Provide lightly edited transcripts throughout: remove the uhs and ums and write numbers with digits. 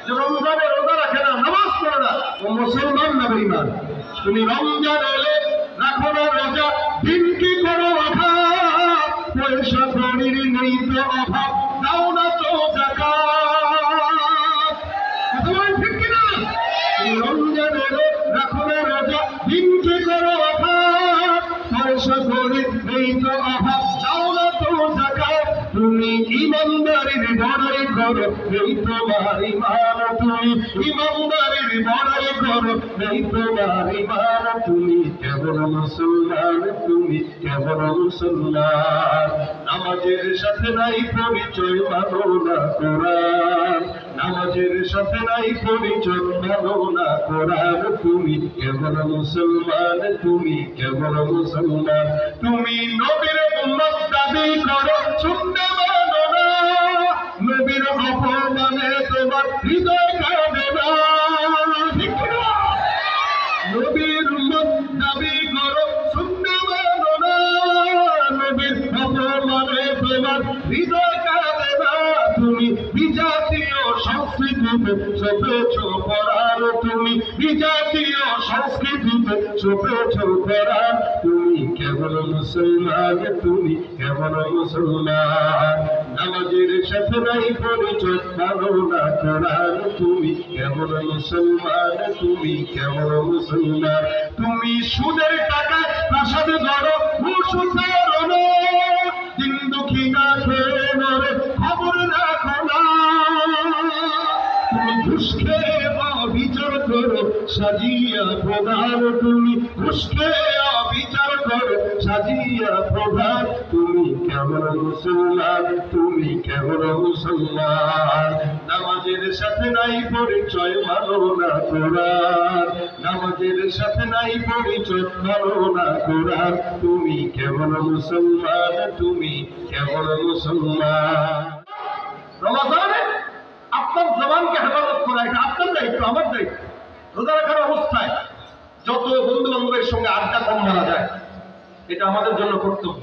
যে রমজানে রোজা রাখে না, নামাজ পড়ে না, ও মুসলমান না বেঈমান? তুমি রমজান এলে রাখো না রোজা, দিন কি করো আঘাত, পয়সা কড়ির নেই তো অভাব, দাও না তো যাকাত। তোমার ঠিক কিনা? রমজান এলে রাখো না রোজা, দিন কি করো আঘাত, পয়সা কড়ির নেই তো অভাব, দাও না তো যাকাত। তুমি ইমানদারির বড়াই করো, নেই তোমার ইমান, তুমি ইমানদারির বড়াই করো, নেই তোমার ইমান। তুমি কেবল মুসলমান, তুমি কেবল মুসলমান। নামাজের সাথে নাই পরিচয়, মানো না কোরআন, নামাজের সাথে নাই পরিচয়, মানো না কোরআন। তুমি কেবল মুসলমান, তুমি কেবল মুসলমান। তুমি নবীর উম্মত দাবি করো, শুনতে মানো না, নবীর অপমানে তোমার হৃদয় কাঁদে না। ঠিক না? নবীর উম্মত দাবি করো, শুনতে মানো না, নবীর অপমানে তোমার হৃদয় কাঁদে না। তুমি বিজাতীয় সংস্কৃতিতে চপেছ পড়ার, তুমি বিজাতীয় সংস্কৃতিতে চপেছ পড়ার। তুমি কেবল মুসলমান, তুমি কেবল মুসলমান। নামাজের সাথে নাই পরিচয়, মানো না কোরআন। তুমি কেবল মুসলমান, তুমি কেবল মুসলমান। তুমি সুদের টাকা প্রাসাদ গড়ো, ঘুষ ফেরো না, দিন দুঃখী না খেয়ে মরে খবর রাখো না। তুমি ঘুষ খেয়ে অবিচার করো, সাজিয়া প্রধান, তুমি ঘুষ খেয়ে অবিচার করো, সাজিয়া প্রধান। তুমি কেবল মুসলমান, তুমি কেবল মুসলমান। নামাজের সাথে নাই পরিচয়, মানো না কোরআন, নামাজের সাথে নাই পরিচয়, মানো না কোরআন। তুমি কেবল মুসলমান, তুমি কেবল মুসলমান। রমজানে আপনার জবানকে হেফাজত করা, এটা আপনার দায়িত্ব, আমার দায়িত্ব। রোজা রাখার অবস্থায় যত বন্ধু বান্ধবের সঙ্গে আড্ডা কম মারা যায়, এটা আমাদের জন্য কর্তব্য,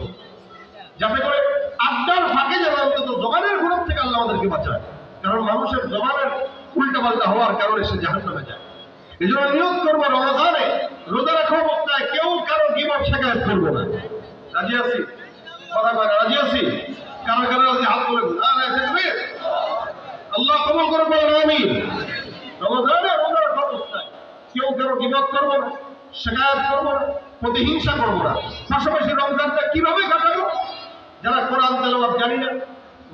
যাতে করে আড্ডার ফাঁকে যেন অন্তত জবানের গুণাহ থেকে আল্লাহ আমাদেরকে বাঁচায়। কারণ মানুষের জবানের উল্টাপাল্টা হওয়ার কারণে সে জাহান্নামে যায়। এই জন্য নিয়ত করবো, রমজানে রোজা রাখা অবস্থায় কেউ কারো গীবত শিকায়ত করবো না। রাজি আছি? কথা কয় না? রাজি আছি? কারো কারো রাজি? হাত তুলে আল্লাহ কবুল করে বলেন আমিন। রমজানে রোজা রাখা অবস্থায় কেউ কারো গীবত করবো না, শিকায়ত করবো না, প্রতিহিংসা করবো না। পাশাপাশি রমজানটা কিভাবে কাটাবো? যারা কোরআন তেলাওয়াত জানি না,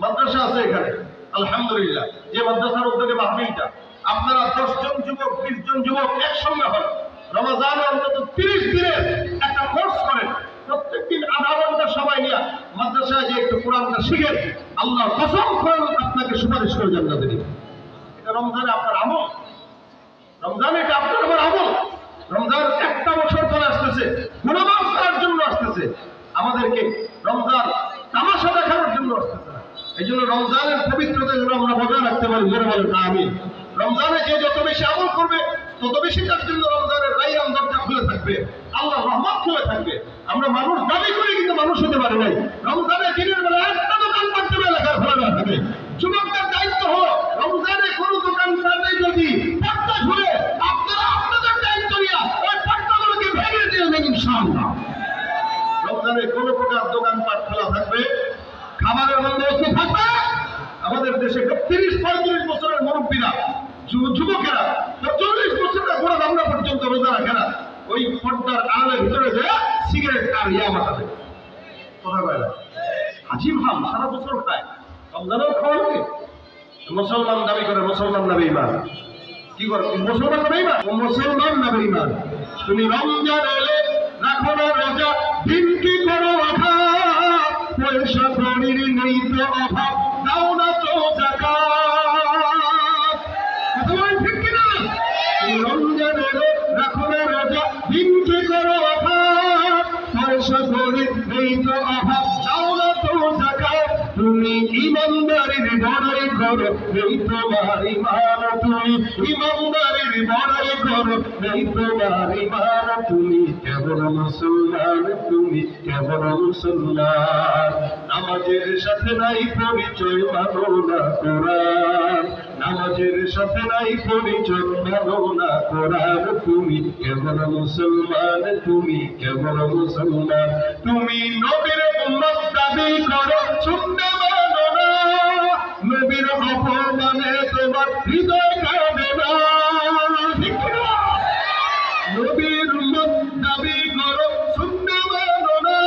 মাদ্রাসা আছে এখানে আলহামদুলিল্লাহ, যে মাদ্রাসার উদ্যোগে মাহফিলটা, আপনারা 10 জন যুবক 20 জন যুবক একসঙ্গে হন, রমজানে অন্তত 30 দিনের একটা কোর্স করেন, প্রত্যেক দিন আধা ঘন্টা সময় নিয়ে মাদ্রাসায় যে একটু কোরআনটা শিখেন, আল্লাহ কসম করে আপনাকে সুপারিশ করে জান্নাতে দিবেন। এটা রমজানে আপনার আমল, রমজানে এটা আপনার আমার আমল। রমজান একটা বছর পরে আসতেছে, গুনাহ মাফ করার জন্য আসতেছে, আমাদেরকে রমজান তামাশা দেখানোর জন্য আসতেছে না। এই জন্য রমজানের পবিত্রতা যেন আমরা বজায় রাখতে পারি, জোরে বলেন আমিন। রমজানে যে যত বেশি আমল করবে, তত বেশি তার জন্য রমজানের রাইয়ান দরজা খুলে থাকবে, আল্লাহর রহমত খুলে থাকবে। আমরা মানুষ দাবি করি কিন্তু মানুষ হতে পারি নাই। রমজানের দিনের বেলা একটা দোকান করতে হবে, এলাকার খোলা থাকবে। যুবকদের দায়িত্ব হলো, রমজানে কোনো দোকান নেই যদি পর্দা খুলে আপনারা আপনাদের দায়িত্ব নিয়ে ওই পর্দাগুলোকে ভেঙে দিয়ে দেবেন ইনশাআল্লাহ। রমজানে কোনো প্রকার দোকানপাট খোলা থাকবে, খাবারের বন্দোবস্ত থাকবে। আমাদের দেশে 30-35 বছরের মুরব্বীরা, যুবকেরা 40 বছরের বুড়া দামরা পর্যন্ত রোজা রাখে না, ওই পর্দার আড়ালের ভিতরে যে সিগারেট আর ইয়াবা খাবে। কথা বলে না? হাজিম হাম সারা বছর খায়, রমজানেও খাওয়াবে। মুসলমান দাবি করে, মুসলমান না বেঈমান? কি করে মুসলমান না বেঈমান? ও মুসলমান না বেঈমান? তুমি রমজান এলে রাখো না রোজা, দিন কি করো আঘাত, পয়সা কড়ির নেই তো অভাব, দাও না তো যাকাত। তোমার ঠিক কিনা? রমজান এলে রাখো না রোজা, দিন কি করো আঘাত, পয়সা কড়ির নেই তো অভাব, দাও না তো যাকাত। তুমি ইমানদারির বড়াই করো, নেই তোমার ইমান, তুমি ইমানদারির বড়াই করো, নেই তোমার ইমান। তুমি কেবল মুসলমান, তুমি কেবল মুসলমান। নামাজের সাথে নাই পরিচয়, মানো না কোরআন, নামাজের সাথে নাই পরিচয় মানো না কোরআন তুমি কেমন মুসলমান তুমি কেমন মুসলমান তুমি নবীর উম্মত দাবি করো শুনতে মানো না নবীর অপমানে তোমার হৃদয় কাঁদে না নবীর উম্মত দাবি করো শুনতে মানো না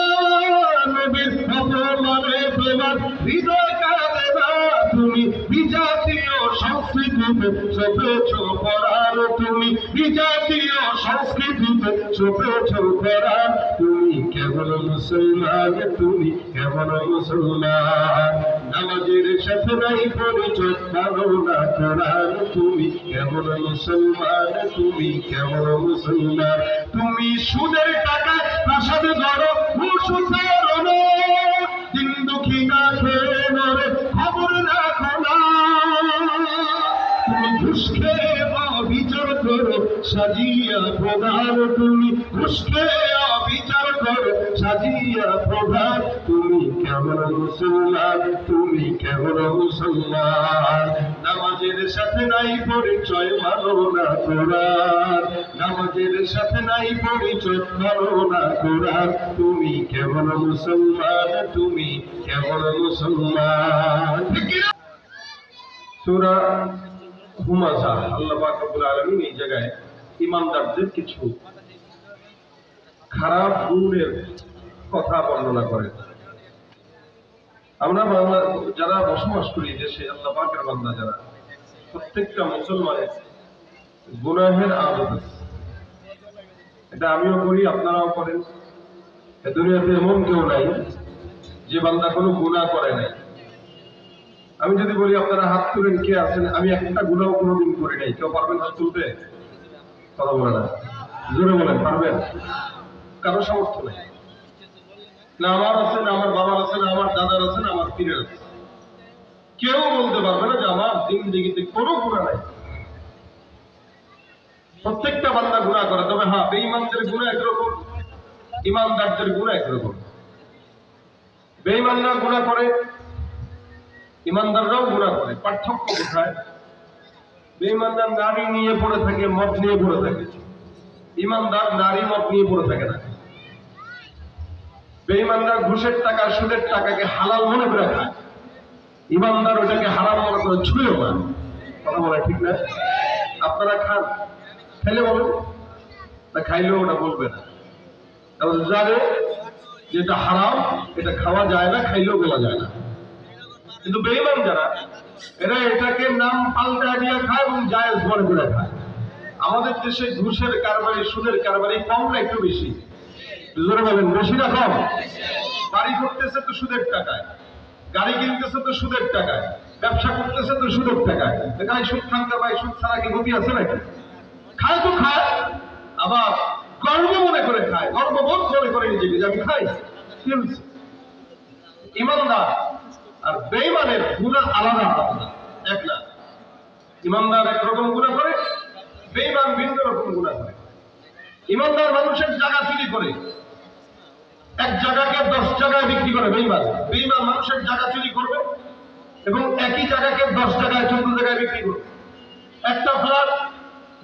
নবীর অপমানে তোমার হৃদয় কাঁদে না তুমি বিজাতীয় সংস্কৃতিতে চপেছ করার তুমি বিজাতীয় সংস্কৃতিতে চপেছ করার তুমি কেবল মুসলমান তুমি কেবল মুসলমান নামাজের সাথে নাই পরিচয় মানো না কোরআন তুমি কেবল মুসলমান তুমি কেবল মুসলমান তুমি সুদের টাকা প্রাসাদ গড়ো ঘুষ ফেরো না দিন দুঃখী না খেয়ে মরে খবর রাখো না তুমি ঘুষ খেয়ে অবিচার করো সাজিয়া প্রধান তুমি ঘুষ খেয়ে অবিচার করো সাজিয়া প্রধান তুমি কেমন মুসলমান তুমি কেমন মুসলমান নামাজের সাথে নাই পরিচয় মানো না কোরআন নামাজের সাথে নাই পরিচয় মানো না কোরআন তুমি কেমন মুসলমান তুমি কেমন মুসলমান সূরা হুমাযা আল্লাহ পাক রব্বুল আলামিন এই জায়গায় ঈমানদারদের কিছু খারাপ গুণের কথা বর্ণনা করেন। আমরা বাংলা যারা বসবাস করি দেশে আল্লাহ পাকের বান্দা যারা প্রত্যেকটা মুসলমানের গুনাহের আদত আছে। এটা আমিও করি আপনারাও করেন। এ দুনিয়াতে এমন কেউ নাই যে বান্দা কোনো গুনাহ করে নাই। আমি যদি বলি আপনারা হাত তুলেন কে আছেন আমি একটা গুনাহ কোনোদিন করি নাই কেউ পারবেন হাত তুলতে কথা বলে না জোরে বলেন পারবেন কারো সামর্থ্য নেই না আমার আছে না আমার বাবার আছে না আমার দাদার আছে না আমার পীরের আছে কেউ বলতে পারবে না যে আমার জিন্দেগিতে কোনো গুনাহ নাই প্রত্যেকটা বান্দা গুনাহ করে তবে হ্যাঁ বেঈমানদের গুনাহ একরকম ঈমানদারদের গুনাহ একরকম বেঈমানরা গুনাহ করে ঈমানদাররাও গুনাহ করে পার্থক্য কোথায় বেঈমানদার নারী নিয়ে পড়ে থাকে মদ নিয়ে পড়ে থাকে ঈমানদার নারী মদ নিয়ে পড়ে থাকে না বেঈমানদার ঘুষের টাকা সুদের টাকাকে হালাল মনে করে খায় ঈমানদার ওটাকে হারাম মনে করে ছুঁয়েও না কথা বলে ঠিক না আপনারা খান খেলে বলুন না খাইলেও ওটা বলবে না কারণ জানে যেটা হারাম এটা খাওয়া যায় না খাইলেও বলা যায় না কিন্তু বেঈমান যারা এরা এটাকে নাম পাল্টা দিয়ে খায় এবং জায়েজ মনে করে খায় আমাদের দেশে ঘুষের কারবারি সুদের কারবারি কম না একটু বেশি জোরে বলেন বেশি না কম বাড়ি করতেছে তো সুদের টাকায় গাড়ি কিনতেছে তো সুদের টাকায় ব্যবসা করতেছে তো সুদের টাকায় এখানে সুদ খানতে ভাই সুদ ছাড়া কি গতি আছে নাকি খায় তো খায় আবার গর্ব মনে করে খায় গর্ববোধ মনে করে নিজেকে যে আমি খাই ঈমানদার আর বেঈমানের গুনাহ আলাদা আলাদা এক না ঈমানদার একরকম গুনাহ করে বেঈমান ভিন্ন রকম গুনাহ করে ঈমানদার মানুষের জায়গা চুরি করে এক জায়গাকে 10 জায়গায় বিক্রি করে বেঈমান বেঈমান মানুষের জায়গা চুরি করবে এবং একই জায়গাকে 10 জায়গায় 14 জায়গায় বিক্রি করবে একটা ফ্ল্যাট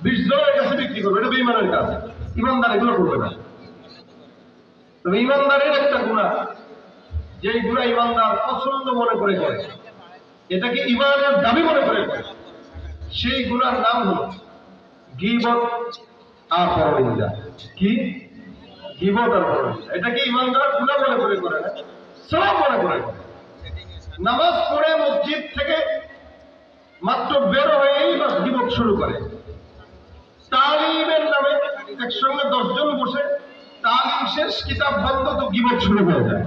20 জনের কাছে বিক্রি করবে এটা বেঈমানের কাজ ঈমানদার এগুলো করবে না তবে ঈমানদারের একটা গুনাহ যে গুনাহ ঈমানদার পছন্দ মনে করে করে এটাকে ঈমানের দাবি মনে করে করে সেই গুনাহর নাম হলো গীবত আর পরনিন্দা কি গীবত আর পরনিন্দা এটাকে ঈমানদার গুনাহ মনে করে করে না সওয়াব মনে করে করে নামাজ পড়ে মসজিদ থেকে মাত্র বের হয়েই বাস গীবত শুরু করে তালিমের নামে একসঙ্গে 10 জন বসে তালিম শেষ কিতাব বন্ধ তো গীবত শুরু হয়ে যায়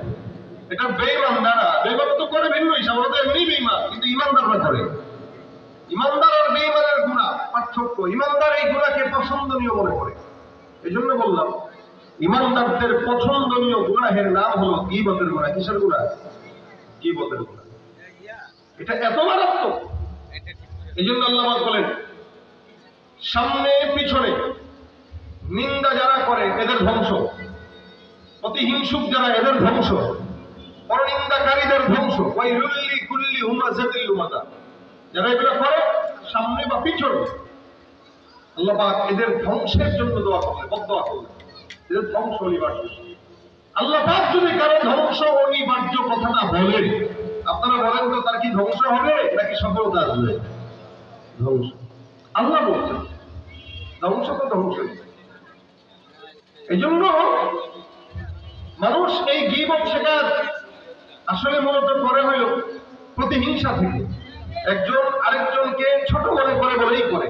এটা বেঈমান দ্বারা বেঈমান তো করে ভিন্ন হিসাব ওরা তো এমনি বেঈমান কিন্তু ঈমানদাররা করে ঈমানদার আর বেঈমানের গুনাহ পার্থক্য ঈমানদার এই গুনাহকে পছন্দনীয় মনে করে এজন্য বললাম ঈমানদারদের পছন্দনীয় গুনাহের নাম হলো গীবতের গুনাহ কিসের গুনাহ গীবতের গুনাহ এটা এত মারাত্মক এজন্য আল্লাহ পাক বলেন সামনে পিছনে নিন্দা যারা করে এদের ধ্বংস প্রতিহিংসুক যারা এদের ধ্বংস পরনিন্দাকারীদের ধ্বংস ওয়াইলুল লিকুল্লি হুমাযাতিল লুমাযা যারা এগুলো করে সামনে বা পিছনে, আল্লাহ পাক এদের ধ্বংসের জন্য দোয়া করলেন, বদদোয়া করলেন, এদের ধ্বংস অনিবার্য। আল্লাহ পাক যদি কারো ধ্বংস অনিবার্য কথাটা বলেন, আপনারা বলেন তো তার কি ধ্বংস হবে নাকি সফলতা আসবে? ধ্বংস। আল্লাহ বলছেন ধ্বংস তো ধ্বংসই। এই জন্য মানুষ এই গীবত শিকার আসলে মূলত করে হইল প্রতিহিংসা থেকে। একজন আরেকজনকে ছোট মনে করে বলেই করে,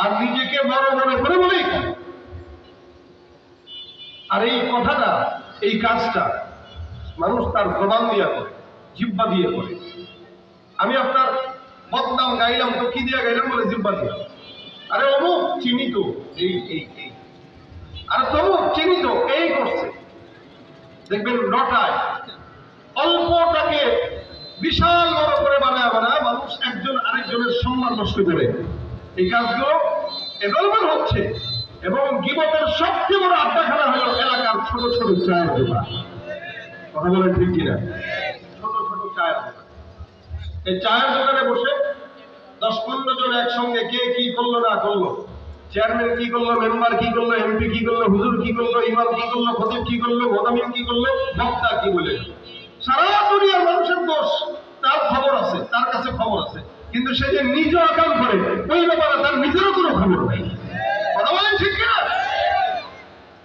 আর নিজেকে বড় মনে করে বলেই করে। আর এই কথাটা, এই কাজটা মানুষ তার জবান দিয়ে করে, জিহ্বা দিয়ে করে। আমি আপনার বদনাম গাইলাম তো কি দিয়ে গাইলাম বলে জিহ্বা দিয়ে। আরে অমুক চিনি তো এই এই এই, আরে তমুক চিনি তো এই করছে। দেখবেন লটায় অল্পটাকে বিশাল বড় করে বানায় মানুষ একজন আরেকজনের সম্মান নষ্ট করে। এই কাজগুলো এভেলেবল হচ্ছে। এবং গীবতের সবচেয়ে বড় আড্ডাখানা হলো এলাকার ছোট ছোট চায়ের দোকান। কথা বলেন ঠিক কিনা? ছোট ছোট চায়ের দোকান। এই চায়ের দোকানে বসে 10-15 জন একসঙ্গে কে কি করলো না করলো, চেয়ারম্যান কি করলো, মেম্বার কি করলো, এমপি কি করলো, হুজুর কি করলো, ইমাম কি করলো, খতিব কি করলো, মোতামিম কি করলো, বক্তা কি বলে, সারা দুনিয়ার মানুষের দোষ তার খবর আছে, তার কাছে খবর আছে। কিন্তু সে যে নিজে আকাম করে ওই ব্যাপারে তার নিজেরও কোনো খবর নাই। কথা বলেন ঠিক কিনা?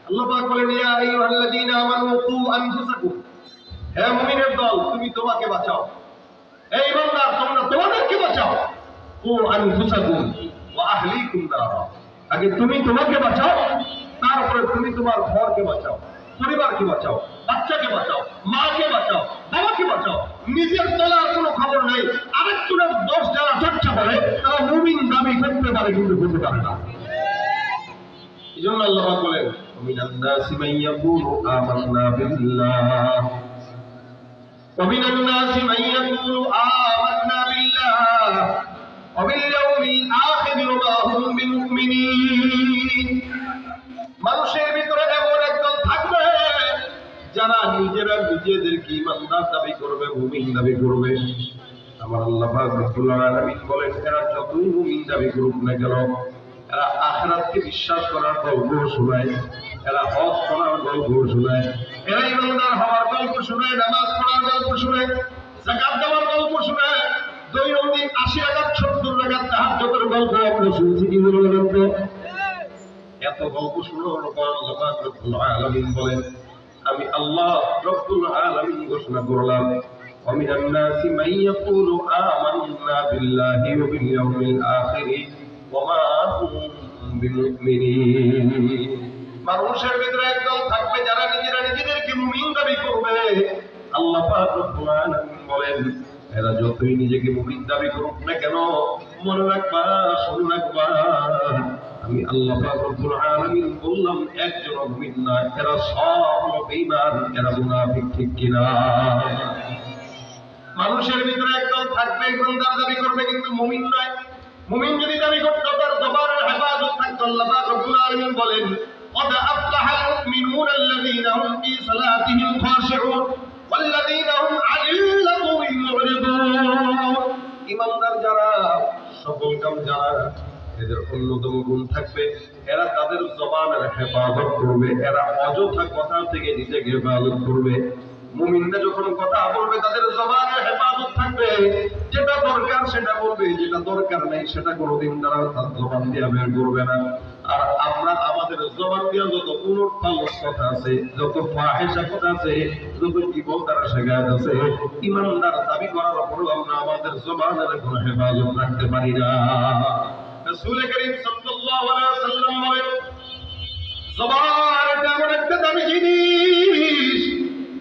আল্লাহ পাক বলেন, ইয়া আইয়ুহাল্লাযীনা আমানু কু আনফুসাকুম, হে মুমিনের দল তুমি তোমাকে বাঁচাও। হে ঈমানদার তোমরা তোমাদেরকে বাঁচাও। কু আনফুসাকুম ওয়া আহলিকুম নারা, আগে তুমি তোমাকে বাঁচাও, তারপরে তুমি তোমার ঘরকে বাঁচাও, পরিবারকে বাঁচাও, বাচ্চাকে বাঁচাও, মাকে বাঁচাও, বাবাকে বাঁচাও। নিজের তলার কোনো খবর নেই, আরেকজনের দোষ যারা চর্চা করে তারা মুমিন দাবি করতে পারে কিন্তু হতে পারে না। এই জন্য আল্লাহ বলেন, মিনান নাসি মান ইয়াকুলু আমান্না বিল্লাহ ওয়া মিনান নাসি মান ইয়াকুলু আমান্না বিল্লাহ ওয়া বিল ইয়াউমিল আখির ওয়া মা হুম বিমুমিনিন। মানুষের ভিতরে এমন একদল থাকবে যারা নিজেরা নিজেদেরকে ঈমানদার দাবি করবে, মুমিন দাবি করবে। আমার আল্লাহ পাক রব্বুল আলামিন বলেন, এরা যতই মুমিন দাবি করুক না কেন, এরা আখিরাতকে বিশ্বাস করার গল্প শোনায়, এরা হজ করার গল্প শোনায়, এরা ঈমানদার হওয়ার গল্প শোনায়, নামাজ পড়ার গল্প শোনায়, যাকাত দেওয়ার গল্প শোনায়, দৈনন্দিন 80 রাকাত 70 রাকাত তাহাজ্জুদের গল্প আমরা শুনছি কি বলবেন তো? এত গল্প শোনার পর আল্লাহ পাক রব্বুল আলামিন বলেন, আমি আল্লাহ রব্বুল আলামিন ঘোষণা করলাম, ওয়া মিনান নাসি মান ইয়াকুলু আমান্না বিল্লাহি ওয়া বিল ইয়াউমিল আখির ওয়া মা হুম বিমুমিনিন। মানুষের ভিতরে একদল থাকবে যারা নিজেরা নিজেদেরকে মুমিন দাবি করবে। আল্লাহ পাক রব্বুল আলামিন বলেন, এরা যতই নিজেকে মুমিন দাবি করুক না কেন, মনে রাখবা, শুনে রাখবা, আমি আল্লাহ পাক রব্বুল আলামিন বললাম একজন মুমিন না, এরা সব হলো বেঈমান, এরা মুনাফিক। ঠিক কিনা? মানুষের ভিতরে একদল থাকবে ঈমানদার দাবি করবে কিন্তু মুমিন নয়। মুমিন যদি দাবি করতো তার জবানের হেফাজত থাকতো। আল্লাহ পাক রব্বুল আলামিন বলেন, قد أفلح المؤمنون الذين هم في صلاتهم خاشعون والذين هم عن اللغو معرضون। ঈমানদার যারা, সফল কাম যারা, এদের অন্যতম গুণ থাকবে এরা তাদের জবানের হেফাজত করবে, এরা অযথা কথা থেকে নিজেকে হেফাজত করবে। মুমিনরা যখন কথা বলবে তাদের জবানের হেফাজত থাকবে, যেটা দরকার সেটা বলবে, যেটা দরকার নেই সেটা কোনোদিন তারা তার জবান দিয়ে বের করবে না। আর আমরা আমাদের জবান দিয়ে যত উলট-পালট কথা আছে, যত ফাহিশা কথা আছে, যত গীবতার শিকায়ত আছে, ঈমানদার দাবি করার পরেও আমরা আমাদের জবানের কোনো হেফাজত রাখতে পারি না। রাসূল করিম সাল্লাল্লাহু আলাইহি ওয়াসাল্লাম বলেন, জবান এটা এমন একটা দামি জিনিস,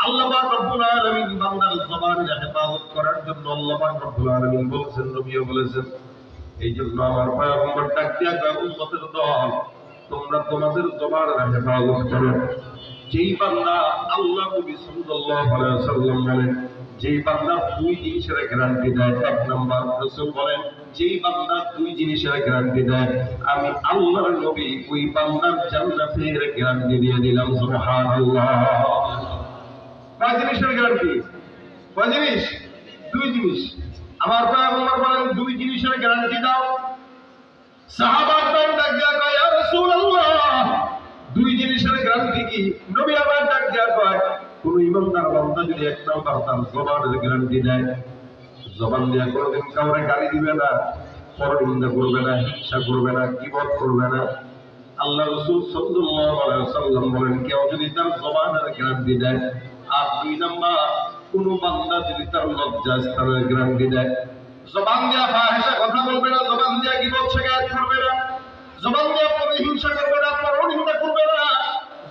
আল্লাহ পাক রব্বুল আলামিন বান্দার জবানের হেফাজত করার জন্য আল্লাহ পাক রব্বুল আলামিন বলেছেন, নবীও বলেছেন। এই জন্য আমার পয়গম্বর ডাক দিয়া কয়, উম্মতের দল, তোমরা তোমাদের জবানের হেফাজত করো। যেই বান্দা, আল্লাহ নবী সাল্লাল্লাহু আলাইহি ওয়াসাল্লাম বলেন, যেই বান্দা দুই জিনিসের গ্যারান্টি দেয়, এক নাম্বার রাসূল বলেন, যেই বান্দা দুই জিনিসের গ্যারান্টি দেয়, আমি আল্লাহর নবী ওই বান্দার জান্নাতের গ্যারান্টি দিয়ে দিলাম। সুবহানাল্লাহ। কয় জিনিসের গ্যারান্টি? কয় জিনিস? দুই জিনিস। আমার পয়গম্বর বলেন, দুই জিনিসের গ্যারান্টি দাও। সাহাবার দল ডাক দিয়া কয়, ইয়া রাসূলুল্লাহ, দুই জিনিসের গ্যারান্টি কি? নবী আবার ডাক দিয়া কয়, কোন ইমানদার বান্দা যদি এক নাম্বার তার জবানের গ্যারান্টি দেয়, জবান দিয়া কোনোদিন কাউরে গালি দিবে না, পরনিন্দা করবে না, হিংসা করবে না, গীবত করবে না। আল্লাহ রাসূল সাল্লাল্লাহু আলাইহি ওয়াসাল্লাম বলেন, কেউ যদি তার জবানের গ্যারান্টি দেয়, আর দুই নাম্বার কোন বান্দা যদি তার লজ্জাস্থানের গ্যারান্টি দেয়, জবান দিয়া ফাহিশা কথা বলবে না, জবান দিয়া গীবত শিকায়ত করবে না, জবান দিয়া হিংসা করবে না, পরনিন্দা করবে না,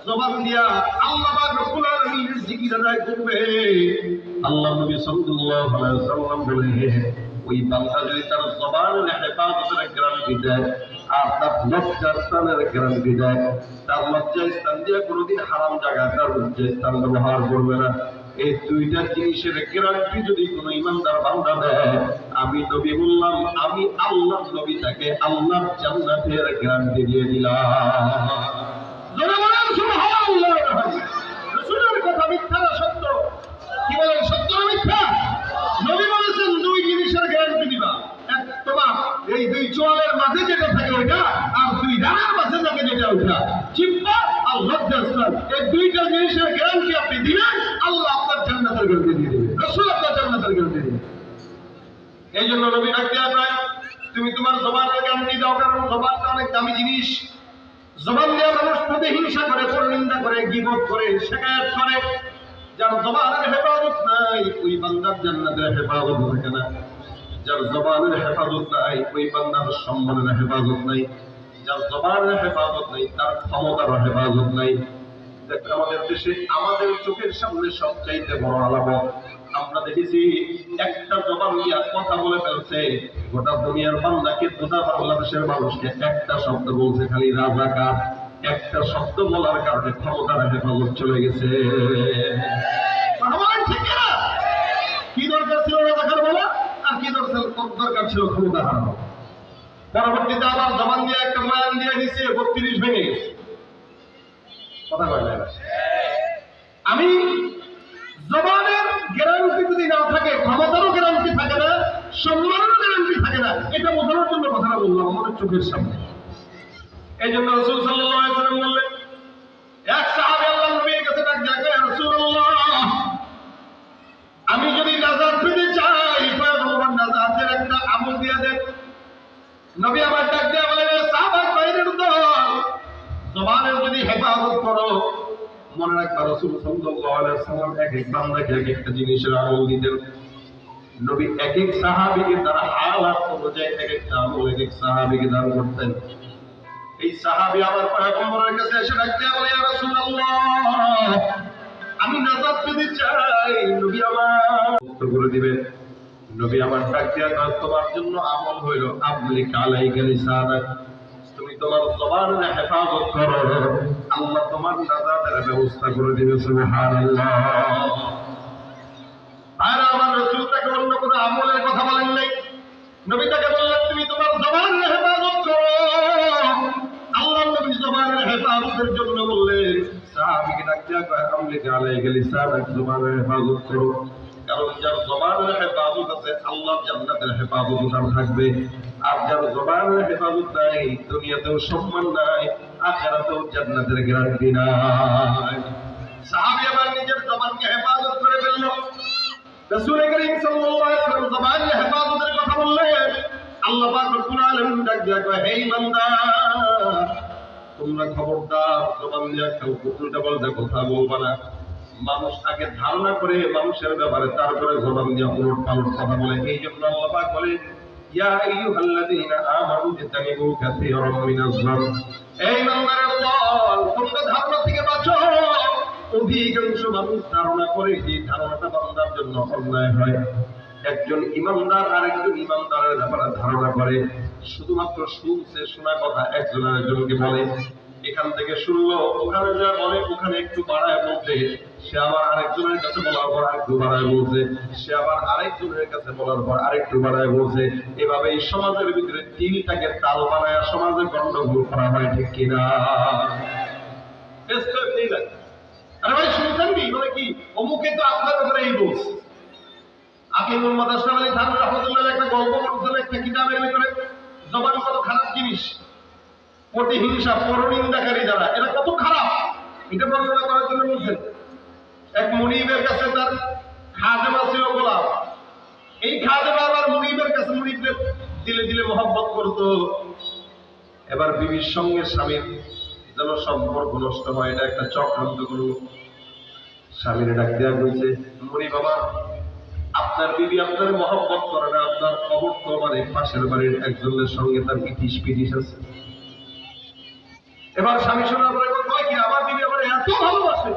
জবান দিয়া আল্লাহ পাক রব্বুল আলামিনের জিকির আদায় করবে। আল্লাহ নবী সাল্লাল্লাহু আলাইহি ওয়াসাল্লাম বলেন, ওই বান্দা যদি তার জবানের হেফাজতের গ্যারান্টি দেয় আর তার লজ্জাস্থানের গ্যারান্টি দেয়, তার লজ্জাস্থান দিয়ে কোনোদিন হারাম জায়গায় তার লজ্জাস্থান ব্যবহার করবে না, এই দুইটা জিনিসের গ্যারান্টি যদি কোনো ইমানদার বান্দা দেয়, আমি নবী বললাম, আমি আল্লাহ নবী তাকে আল্লাহর জান্নাতের গ্যারান্টি দিয়ে দিলাম। যারা বলেন সুবহানাল্লাহ, রাসূলের কথা মিথ্যা না সত্য? কি বলেন, সত্য না মিথ্যা? নবী বলেছেন দুই জিনিসের গ্যারান্টি দিবা, এক তোমার এই দুই চোয়ালের মাঝে যেটা থাকে ওইটা, আর দুই ডানার মাঝে থাকে যেটা ওইটা, জিহ্বা আর লজ্জাস্থান, এই দুইটা জিনিসের গ্যারান্টি আপনি দিবেন, আল্লাহ আপনার জান্নাতের গ্যারান্টি দিয়ে দেবে, রাসূল আপনার জান্নাতের গ্যারান্টি দিবে। এই জন্য নবী ডাক দিয়া কয়, তুমি তোমার জবানের গ্যারান্টি দাও, কারণ জবানটা অনেক দামি জিনিস। জবান দিয়ে মানুষ প্রতিহিংসা করে, পরনিন্দা করে, গীবত করে, শিকায়াত করে। যার জবানের হেফাজত নাই, ওই বান্দার জান্নাতের হেফাজত থাকে না। যার জবানের হেফাজত নাই, ওই বান্দার সম্মানের হেফাজত নাই। যার জবানের হেফাজত নাই, তার ক্ষমতার হেফাজত নাই। দেখবেন আমাদের দেশে আমাদের চোখের সামনে সবচাইতে বড় আলামত, আমরা দেখেছি একটা জবান দিয়া কথা বলে ফেলছে, গোটা দুনিয়ার বান্দাকে, গোটা বাংলাদেশের মানুষকে একটা শব্দ বলছে, খালি রাজাকার। একটা শব্দ বলার কারণে ক্ষমতার হেফাজত চলে গেছে। কি দরকার ছিল রাজাকার বলা, আর কি দরকার ছিল ক্ষমতা হারানো? পরবর্তীতে আবার জবান দিয়ে একটা বয়ান দিয়ে দিচ্ছে, 32 ভেঙে গেছে। কথা কয় না? আমি জবানের গ্যারান্টি যদি না থাকে, ক্ষমতারও গ্যারান্টি থাকে না, সম্মানেরও গ্যারান্টি থাকে না, এটা বোঝানোর জন্য কথাটা বললাম আমাদের চোখের সামনে। এই জন্য রাসূল সাল্লাল্লাহু আলাইহি ওয়াসাল্লাম বললেন, এক সাহাবী আল্লাহর নবীর কাছে ডাক দিয়া কয়, রাসূলুল্লাহ, আমি যদি নাজাত পেতে চাই, পয়গম্বর নাজাতের একটা আমল দিয়া দেন। নবী আমার ডাক দিয়া বলেন, সাহাবা বাইরের দল, জবানের যদি হেফাজত করো, মনে রাখবা রাসূল সাল্লাল্লাহু আলাইহি ওয়াসাল্লাম এক এক বান্দাকে এক একটা জিনিসের আমল দিতেন। নবী এক এক সাহাবীকে তার হালাত অনুযায়ী এক একটা আমল এক এক সাহাবীকে দান করতেন। এই সাহাবী আমার পয়গম্বরের কাছে এসে ডাক দিয়া বলে, ইয়া রাসূলুল্লাহ, আমি নাজাত পেতে চাই, নবী আমার করে দিবেন। নবী আমার ডাক দিয়া কয়, তোমার জন্য আমল হইল আমলিক আলাইকা লিসানাক, তুমি তোমার জবানের হেফাজত করো, আল্লাহ তোমার নাজাতের ব্যবস্থা করে দিবে। সুবহানাল্লাহ। আর আমার রাসূল তাকে অন্য কোনো আমলের কথা বলেন নাই, নবী তাকে বললেন, তুমি তোমার জবানের হেফাজত করো। আল্লাহ নবী জবানের হেফাজতের জন্য বললেন, সাহাবীকে ডাক দিয়া কয়, আমলিক আলাইকা লিসানাক, জবানের হেফাজত করো, কারণ যার জবানের হেফাজত আছে, আল্লাহর জান্নাতের হেফাজত তার থাকবে। আর যার জবানের হেফাজত নাই, দুনিয়াতেও সম্মান নাই, আখিরাতেও জান্নাতের গ্যারান্টি নাই। সাহাবী আবার নিজের জবানকে হেফাজত করে ফেলল। রাসূল করিম সাল্লাল্লাহু আলাইহি ওয়াসাল্লাম জবানের হেফাজতের কথা বললেন। আল্লাহ পাক রব্বুল আলামিন ডাক দিয়া কয়, হে বান্দা, তোমরা খবরদার জবান দিয়া কেউ উল্টা পাল্টা কথা বলবা না। মানুষ আগে ধারণা করে মানুষের ব্যাপারে, তারপরে জবান দিয়া উলট পালট কথা বলে। এই জন্য আল্লাহ পাক বলে, ইয়া আইয়ুহাল্লাযীনা আমানু ইজতানিবু কাসীরাম মিনাজ-যান, এই ইমানদারের দল, তোমরা ধারণা থেকে বাঁচো। অধিকাংশ মানুষ ধারণা করে, যে ধারণাটা বান্দার জন্য অন্যায় হয়। একজন ইমানদার আরেকজন ইমানদারের ব্যাপারে ধারণা করে, শুধুমাত্র শুনছে, শোনা কথা একজন আরেকজনকে বলে, এখান থেকে শুনলো, ওখানে যা বলে, ওখানে একটু বাড়ায় বলছে, সে আবার আরেকজনের কাছে বলার পর আরেকটু বাড়ায় বলছে, সে আবার আরেকজনের কাছে বলার পর আরেকটু বাড়ায় বলছে। এভাবে এই সমাজের ভিতরে তিলটাকে তাল বানায় সমাজের গন্ডগোল করা হয়, ঠিক কিনা? আরে ভাই শুনছেন কি, মানে কি অমুকে তো আপনার ব্যাপারে এই বলছে। আকিমুল মাদাসা আলী থানভী রাহমাতুল্লাহ একটা গল্প বলছেন একটা কিতাবের ভিতরে। জবান কত খারাপ জিনিস, প্রতিহিংসা, পরনিন্দাকারী যারা, এরা কত খারাপ, এটা বর্ণনা করার জন্য বলছেন। এক মুনিবের কাছে তার খাদেমা ছিল গোলাম। এই খাদেমা আবার মুনিবের কাছে, মুনিবদের দিলে দিলে মহব্বত করতো। এবার বিবির সঙ্গে স্বামীর যেন সম্পর্ক নষ্ট হয়, এটা একটা চক্রান্ত করল। স্বামীর ডাক দেওয়া হয়েছে, মুনি বাবা, আপনার বিবি আপনার মহব্বত করে না, আপনার খবর তো আমার এই পাশের বাড়ির একজনের সঙ্গে তার ইতিস পিটিস আছে। এবার স্বামী শোনার পরে কয় কি, আমার বিবি আমার এত ভালোবাসে,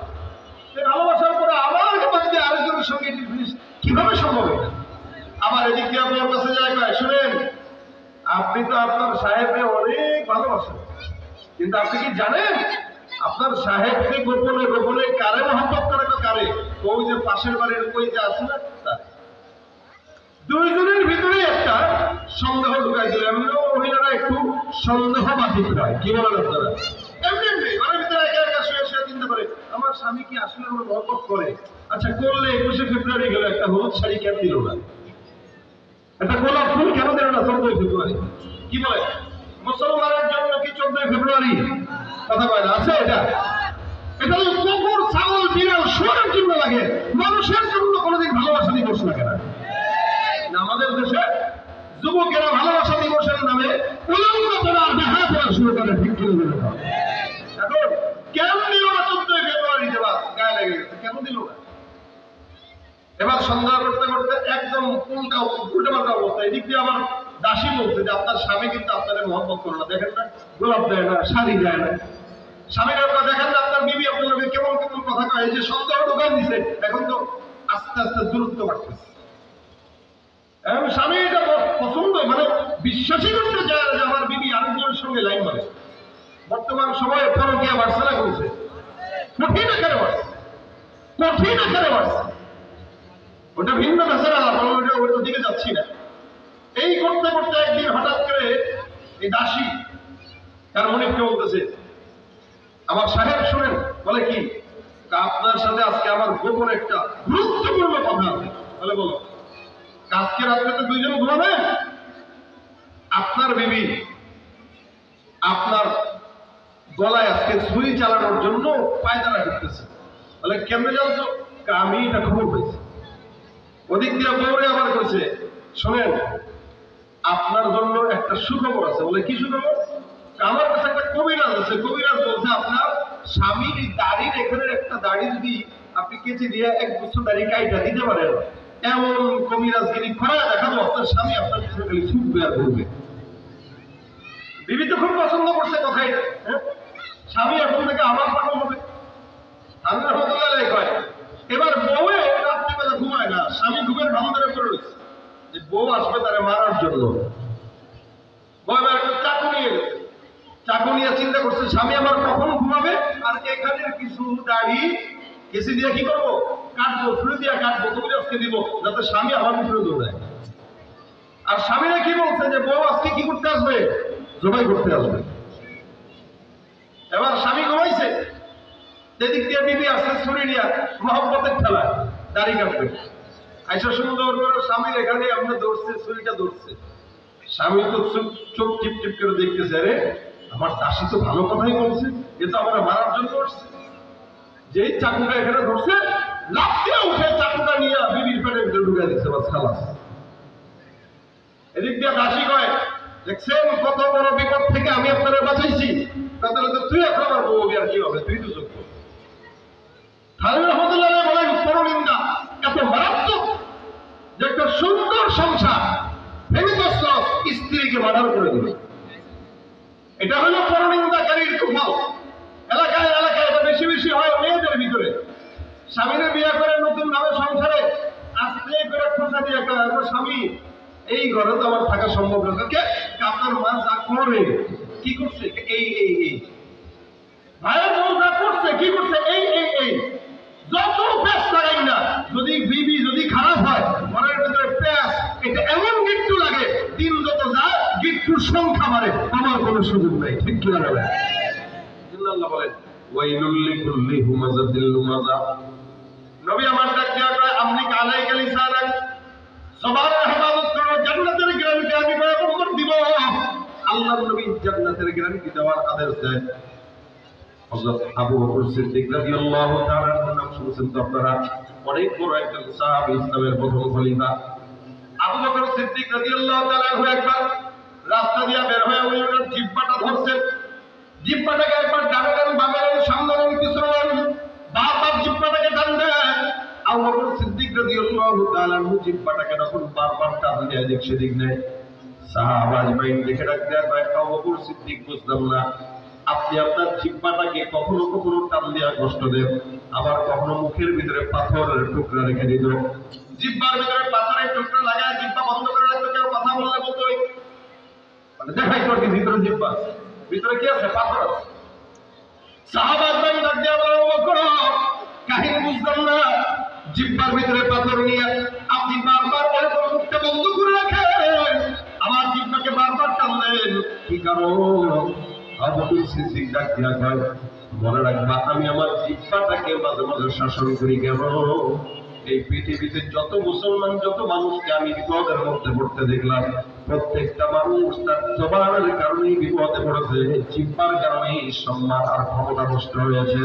ভালোবাসার পরে আমার বাড়িতে আরেকজনের সঙ্গে ইতিস পিটিস কিভাবে সম্ভব? এটা আবার এদিক দিয়ে আপনার কাছে যায়, কয় শুনেন, আপনি তো আপনার সাহেবকে অনেক ভালোবাসেন, কিন্তু আপনি কি জানেন আপনার সাহেবকে গোপনে গোপনে কারে মহব্বত করে? কারে? ওই যে পাশের বাড়ির ওই যে আছে না, দুইজনের ভিতরে একটা সন্দেহ ঢুকাই দিল। এমনিও মহিলারা একটু সন্দেহবাদী হয়, কি বলেন আপনারা? এমনি এমনি ঘরের ভিতরে একা একা শুয়ে শুয়ে চিন্তা করে, আমার স্বামী কি আসলে আমার মহব্বত করে? আচ্ছা করলে 21শে ফেব্রুয়ারি গেল, একটা হলুদ শাড়ি কেন দিল না? একটা গোলাপ ফুল কেন দিল না 14ই ফেব্রুয়ারি? কি বলে, মুসলমানের জন্য কি 14ই ফেব্রুয়ারি? কথা কয় না, আছে এটা? এটা কুকুর, ছাগল, বিড়াল, শুয়োরের জন্য লাগে, মানুষের জন্য কোনোদিন ভালোবাসা দিবস লাগে না। আমাদের দেশে যুবকেরা ভালোবাসা দিবসের নামে উলঙ্গ করার দেখা করা শুরু করে, ঠিক করে দিল। এখন কেন দিল না 14ই ফেব্রুয়ারি? দেওয়া গায়ে লেগে গেছে, কেন দিল না? এবার সন্দেহ করতে করতে একদম উল্টা পাল্টা অবস্থা। এদিক দিয়ে আমার দাসী বলছে যে আপনার স্বামী কিন্তু আপনাদের মহব্বত করে না, দেখেন না, গোলাপ দেয় না, শাড়ি দেয় না। স্বামীর আপনার দেখেন না, আপনার বিবি আপনার কেমন কেমন কথা কয়। এই যে সন্দেহ ঢোকান দিছে, এখন তো আস্তে আস্তে দূরত্ব বাড়তেছে। এখন স্বামী এটা পছন্দ, মানে বিশ্বাসই করতে চায় না যে আমার বিবি আরেকজনের সঙ্গে লাইন মারে। বর্তমান সময়ে পরকীয়া বাড়ছে না, করেছে, কঠিন আকারে বাড়ছে, কঠিন আকারে বাড়ছে। ওটা ভিন্ন কাছের আলাদা, ওটা দিকে যাচ্ছি না। এই করতে করতে একদিন হঠাৎ করে এই দাসী তার মনিবকে বলতেছে, আমার সাহেব শুনেন। বলে কি? আপনার সাথে আজকে আমার গোপন একটা গুরুত্বপূর্ণ কথা আছে। বলে বলো। আজকে রাত্রে তো দুইজন ঘুমাবে, আপনার বিবি আপনার গলায় আজকে ছুরি চালানোর জন্য পায়তারা করতেছে। বলে কেমনে জানছো? আমি এটা খবর পেয়েছি। ওদিক দিয়ে বউরে আবার করছে, শোনেন আপনার জন্য একটা সুখবর আছে। বলে কি সুখবর? আমার কাছে একটা কবিরাজ আছে, কবিরাজ বলছে আপনার স্বামীর দাড়ির এখানে একটা দাড়ি যদি আপনি কেচে দিয়ে 1 বছর দাড়ি কাইটা দিতে পারেন, এমন কবিরাজগিরি করা দেখাবো, আপনার স্বামী আপনার পিছনে খালি ছুটবে আর ঘুরবে। বিবি তো খুব পছন্দ করছে কথা এটা। হ্যাঁ, স্বামী এখন থেকে আমার পাগল হবে। আমি রহমতুল্লাহ কয়, এবার বউয়ে রাত্রিবেলা ঘুমায় না, স্বামী ঘুমের ভাঙারে করে রয়েছে যে বউ আসবে তারা মারার জন্য। বউ একটা চাকু নিয়ে গেছে, চাকু নিয়ে চিন্তা করছে স্বামী আমার কখন ঘুমাবে, আর এখানের কিছু দাড়ি কেসি দিয়ে কি করবো, কাটবো, ছুরি দিয়ে কাটবো, কবিরাজকে দিব যাতে স্বামী আমার ভিতরে দৌড়ায়। আর স্বামীরা কি বলছে যে বউ আজকে কি করতে আসবে? জবাই করতে আসবে। এবার স্বামী ঘুমাইছে, এদিক দিয়ে বিবি আসছে ছুরি নিয়ে মহব্বতের ঠেলায় দাড়ি কাটবে। আইসা সুন্দর করে স্বামীর এখানে আমরা দৌড়ছে, ছুরিটা দৌড়ছে। স্বামী তো চোখ টিপ টিপ করে দেখতেছে, আরে আমার দাসী তো ভালো কথাই বলছে, এ তো আমরা মারার জন্য আসছে। যেই চাকুটা এখানে ধরছে, লাফ দিয়ে উঠে চাকুটা নিয়ে বিবির পেটের ভিতরে ঢুকে দিচ্ছে, বাস খালাস। এদিক দিয়ে দাসী কয়, দেখছেন কত বড় বিপদ থেকে আমি আপনারা বাঁচাইছি, তাহলে তো তুই এখন আমার বউ আর কি হবে, তুই তো যোগ্য। রহমতুল্লাহ বলেন পরনিন্দা এত মারাত্মক যে একটা সুন্দর সংসার ভেঙে স্ত্রীকে মার্ডার করে দিল। এটা হলো পরনিন্দাকারীর কুফল। এলাকায় এলাকায় এটা বেশি বেশি হয় মেয়েদের ভিতরে। স্বামীরে বিয়ে করে নতুন ভাবে সংসারে আস্তে করে খোঁজা দিয়ে স্বামী এই ঘরে তো আমার থাকা সম্ভব না, আপনার মা যা করে কি করছে, এই এই এই ভাইয়ের বউ যা করছে কি করছে, এই এই এই যত পেঁচ লাগাই না, যদি বিবি যদি খারাপ হয় মনের ভিতরে পেঁচ, এটা এমন গিট্টু লাগে, দিন যত যায় গিট্টুর সংখ্যা বাড়ে, আমার কোনো সুযোগ নাই। ঠিক কি না? আল্লাহ বলেন ওয়াইলুল লিকুল্লি হুমাযাতিল লুমাযা। নবী আমার ডাক দেয়া কয়, আমনি আলাইকা লিসানাক, জবানের হেফাজত করো, জান্নাতের গ্যারান্টি আমি পয়গম্বর দিব। আল্লাহর নবী জান্নাতের গ্যারান্টি দেওয়ার আদেশ দেন। হযরত আবু বকর সিদ্দিক রাদিয়াল্লাহু তাআলা নাম শুনছেন তো আপনারা, অনেক বড় একজন সাহাবী, ইসলামের প্রথম খলিফা। আবু বকর সিদ্দিক রাদিয়াল্লাহু তাআলা একবার রাস্তা দিয়ে বের হয়ে উনি ওনার জিহ্বাটা ধরছেন। জিহ্বাটাকে একবার ডানে ডান বামে ডান সামনে ডান পিছনে ডান বারবার জিহ্বাটাকে টান দেন। আবু বকর সিদ্দিক রাদিয়াল্লাহু তাআলা জিহ্বাটাকে যখন বারবার টান দেয় এদিক সেদিক নেয়, সাহাবা আজমাইন দেখে রাখতে হয়, আবু বকর সিদ্দিক বুঝলাম না, আপনি আপনার জিহ্বাটাকে কখনো কখনো টান দেওয়া কষ্ট দেন, আবার কখনো মুখের ভিতরে পাথরের টুকরা রেখে দিত। জিহ্বার ভিতরে পাথরের টুকরা লাগায় জিহ্বা বন্ধ করে রাখতো, কেউ কথা বললে বলতো মানে দেখাই তো ভিতরে জিহ্বা, ভিতরে কি আছে? পাথর আছে। সাহাবা আজমাইন ডাক দেয়া বলে, আবু বকর কাহিনী বুঝলাম না, জিহ্বার ভিতরে পাথর নিয়ে আপনি বারবার এরকম মুখটা বন্ধ করে রাখেন, আমার জিহ্বাকে বারবার টানলেন, কি কারণ? আবু বকর সিদ্দিক ডাক দিয়া কয়, মনে রাখবা আমি আমার জিহ্বাটাকে মাঝে মাঝে শাসন করি। কেন? এই পৃথিবীতে যত মুসলমান, যত মানুষকে আমি বিপদের মধ্যে পড়তে দেখলাম, প্রত্যেকটা মানুষ তার জবানের কারণেই বিপদে পড়েছে, জিহ্বার কারণেই সম্মান আর ক্ষমতা নষ্ট হয়েছে।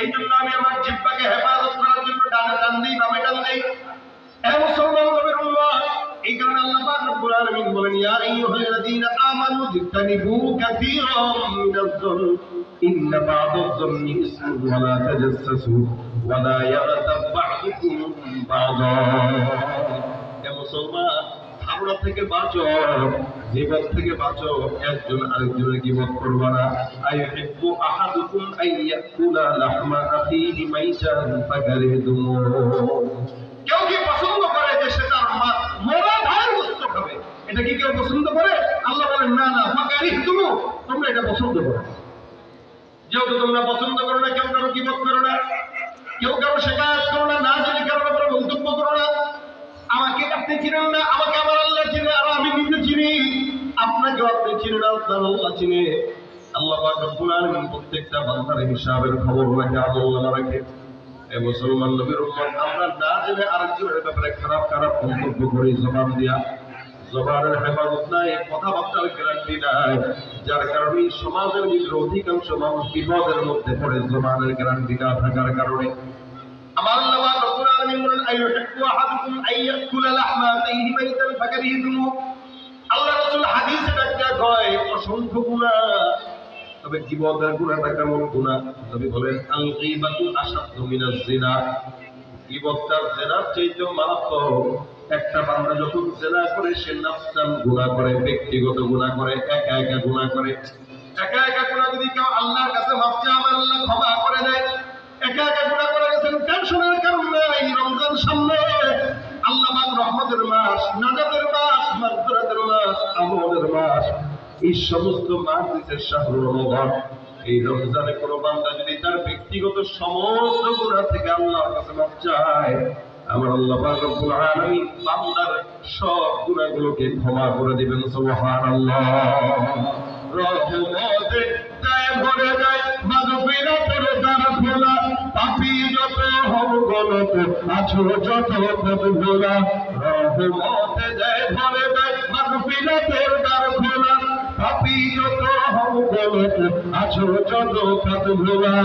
এই জন্য আমি আমার জিহ্বাকে হেফাজত করার জন্য ডানে টান দিই, বামে টান দিই। মুসলমান নবীর উম্মাহ, এই কারণে আল্লাহ পাক রব্বুল আলামিন বলেন, ইয়া আইয়ুহাল্লাযীনা আমানু ইজতানিবু কাসীরাম মিনাজ-যন্নি ইন্না বা'দাজ-যন্নি ইসমুন ওয়া লা তাজাসসাসু ওয়া লা ইয়াগতাব বা'দুকুম বা'দা। হে মুসলমান, ধারণা থেকে বাঁচো, জীবন থেকে বাঁচো, একজন আরেকজনের গীবত করবা না। আইয়ুহিব্বু আহাদুকুম আইয়াকুলা লাহমা আখিহি মাইতান ফাকারিহতুমু। কেউ কি পছন্দ করে যে সে তার মরা ভাইয়ের গোশত খাবে? এটা কি কেউ পছন্দ করে? আল্লাহ বলেন না না, ফাকারিহতুমু, তোমরা এটা পছন্দ করো। যেহেতু তোমরা পছন্দ করো না, কেউ কারো গীবত করো না, কেউ কারো শিকায়ত করো না, না জেনে কারোর উপরে মন্তব্য করো না। আমাকে আপনি চিনেন না, আমাকে আমার আল্লাহ চিনে, আর আমি নিজে চিনি। আপনাকেও আপনি চিনেন, আপনার আল্লাহ চিনে। আল্লাহ পাক রব্বুল আলামিন প্রত্যেকটা বান্দার হিসাবের খবর রাখে, আমল রাখে। এই মুসলমান নবীর উম্মত, আমরা না জেনে আরেকজনের ব্যাপারে খারাপ খারাপ মন্তব্য করি জবান দিয়া। জবানের হেফাজত নাই, কথাবার্তার গ্যারান্টি নাই, যার কারণে সমাজের ভিতরে অধিকাংশ মানুষ বিপদের মধ্যে পড়ে জবানের গ্যারান্টি না থাকার কারণে। আমার আল্লাহ রাব্বুল আলামিন বলেন, আইয়ুহিব্বু আহাদুকুম আইয়াকুলা লাহমা আখিহি মাইতান ফাকারিহতুমু। আল্লাহ রাসূল হাদিসে ডাক্তার কয়, অসংখ্য গুনাহ, তবে গীবতের গুনাহটা কেমন গুনাহ? নবী বলেন, আল গীবাতু আশাদ্দু মিনাজ জিনা। গীবতটা জিনার চাইতেও মারাত্মক। একটা বান্দা যখন জিনা করে, সে নাফসান গুনাহ করে, ব্যক্তিগত গুনাহ করে, একা একা গুনাহ করে। একা একা গুনাহ যদি কেউ আল্লাহর কাছে মাফ চায়, আমার আল্লাহ ক্ষমা করে দেয়। একা একা গুনাহ করে গেছেন, টেনশনের কারণে এই রমজান সামনে, আল্লাহ পাক রহমতের মাস, নাজাতের মাস, মাগফিরাতের মাস, আমলের মাস, এই সমস্ত মাস দিতে শাহরুল রমজান। এই রমজানে কোনো বান্দা যদি তার ব্যক্তিগত সমস্ত গুনাহ থেকে আল্লাহর কাছে মাফ চায়, আমার আল্লাহ পাক রব্বুল আলামিন বান্দার সব গুনাহগুলোকে ক্ষমা করে দিবেন। সুবহানাল্লাহ। রহমতে যায় ভরে যায়, মাগফিরাতের দ্বার খোলা, পাপী যত হও গলত, আছো যত পথ ভোলা। রহমতে যায় ভরে যায়, মাগফিরাতের দ্বার খোলা, পাপী যত হও গলত, আছো যত পথ ভোলা।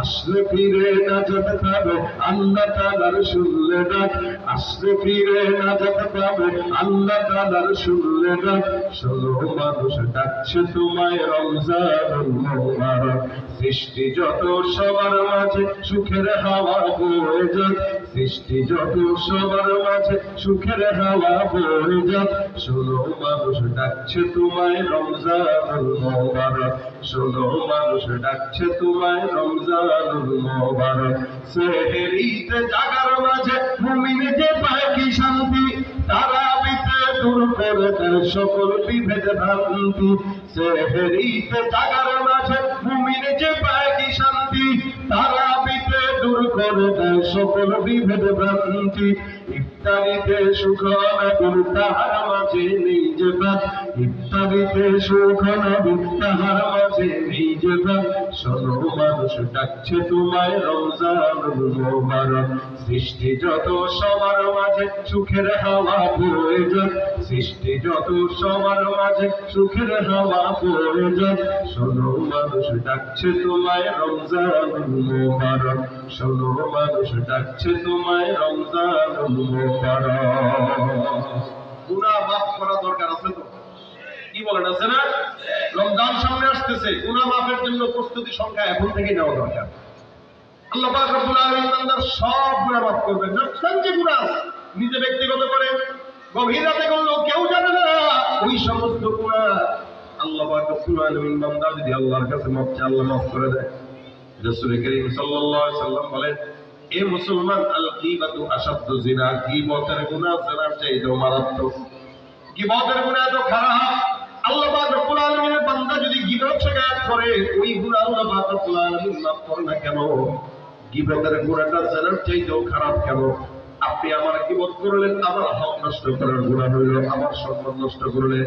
আসলে ফিরে নাজাত পাবে, আল্লাহ তাআলার শুনলে ডাক। আসলে ফিরে নাজাত পাবে, আল্লাহ তাআলার শুনলে ডাক। শোনো মানুষ ডাকছে তোমায় রমজানুল মুবারক। সৃষ্টি যত সবার মাঝে সুখের হাওয়া বয়ে যাক। সৃষ্টি যত সবার মাঝে সুখের হাওয়া বয়ে যাক। শোনো মানুষ ডাকছে তোমায় রমজানুল মুবারক। শোনো মানুষ ডাকছে তোমায় রমজানুল মুবারক। সেহরিতে জাগার মাঝে মুমিন যে পায় কি শান্তি, তারাবিতে দূর করে দেয় সকল বিভেদ ভ্রান্তি। সেহরিতে জাগার মাঝে মুমিন যে পায় কি শান্তি, তারাবিতে দূর করে দেয় সকল বিভেদ ভ্রান্তি। ইফতারিতে সুখ নবীর তাহার মাঝে নেই যে ভাত। ইফতারিতে সুখ নবীর তাহার মাঝে নেই যে ভাত। শোনো মানুষ ডাকছে তোমায় রমজানুল মোবারক। সৃষ্টি যত সবার মাঝে সুখের হাওয়া প্রয়োজন, সৃষ্টি যত সবার মাঝে সুখের হাওয়া প্রয়োজন। শোনো মানুষ ডাকছে তোমায় রমজানুল মোবারক, শোনো মানুষ ডাকছে তোমায় রমজানুল মোবারক। গুনাহ মাফ করা দরকার আছে তো? কি বলেন, আছে না? রমজান সামনে আসতেছে, গুনাহ মাফের জন্য প্রস্তুতি সংখ্যা এখন থেকে নেওয়া দরকার। আল্লাহ পাক রব্বুল আলামিন বান্দার সব গুনাহ মাফ করবেন। নকশান যে গুনাহ নিজে ব্যক্তিগত করে গভীর রাতে করলেও কেউ জানে না, ওই সমস্ত গুনাহ আল্লাহ পাক রব্বুল আলামিন বান্দা যদি আল্লাহর কাছে মাফ চায়, আল্লাহ মাফ করে দেয়। রাসূল করিম সাল্লাল্লাহু আলাইহি সাল্লাম বলেন, এ মুসলমান, আল গীবাতু আশাদ্দু জিনা, গীবতের গুনাহ জিনার চাইতেও মারাত্মক। গীবতের গুনাহ তো খারাপ। আল্লাহ পাক রব্বুল আলামিনের বান্দা যদি গীবত শিকায়ত করে, ওই গুনাহ আল্লাহ পাক রব্বুল আলামিন মাফ করে না কেন? গীবতের গুনাহটা জিনার চাইতেও খারাপ কেন? আপনি আমার গীবত করলেন, আমার হক নষ্ট করার গুনাহ হইল, আমার সম্মান নষ্ট করলে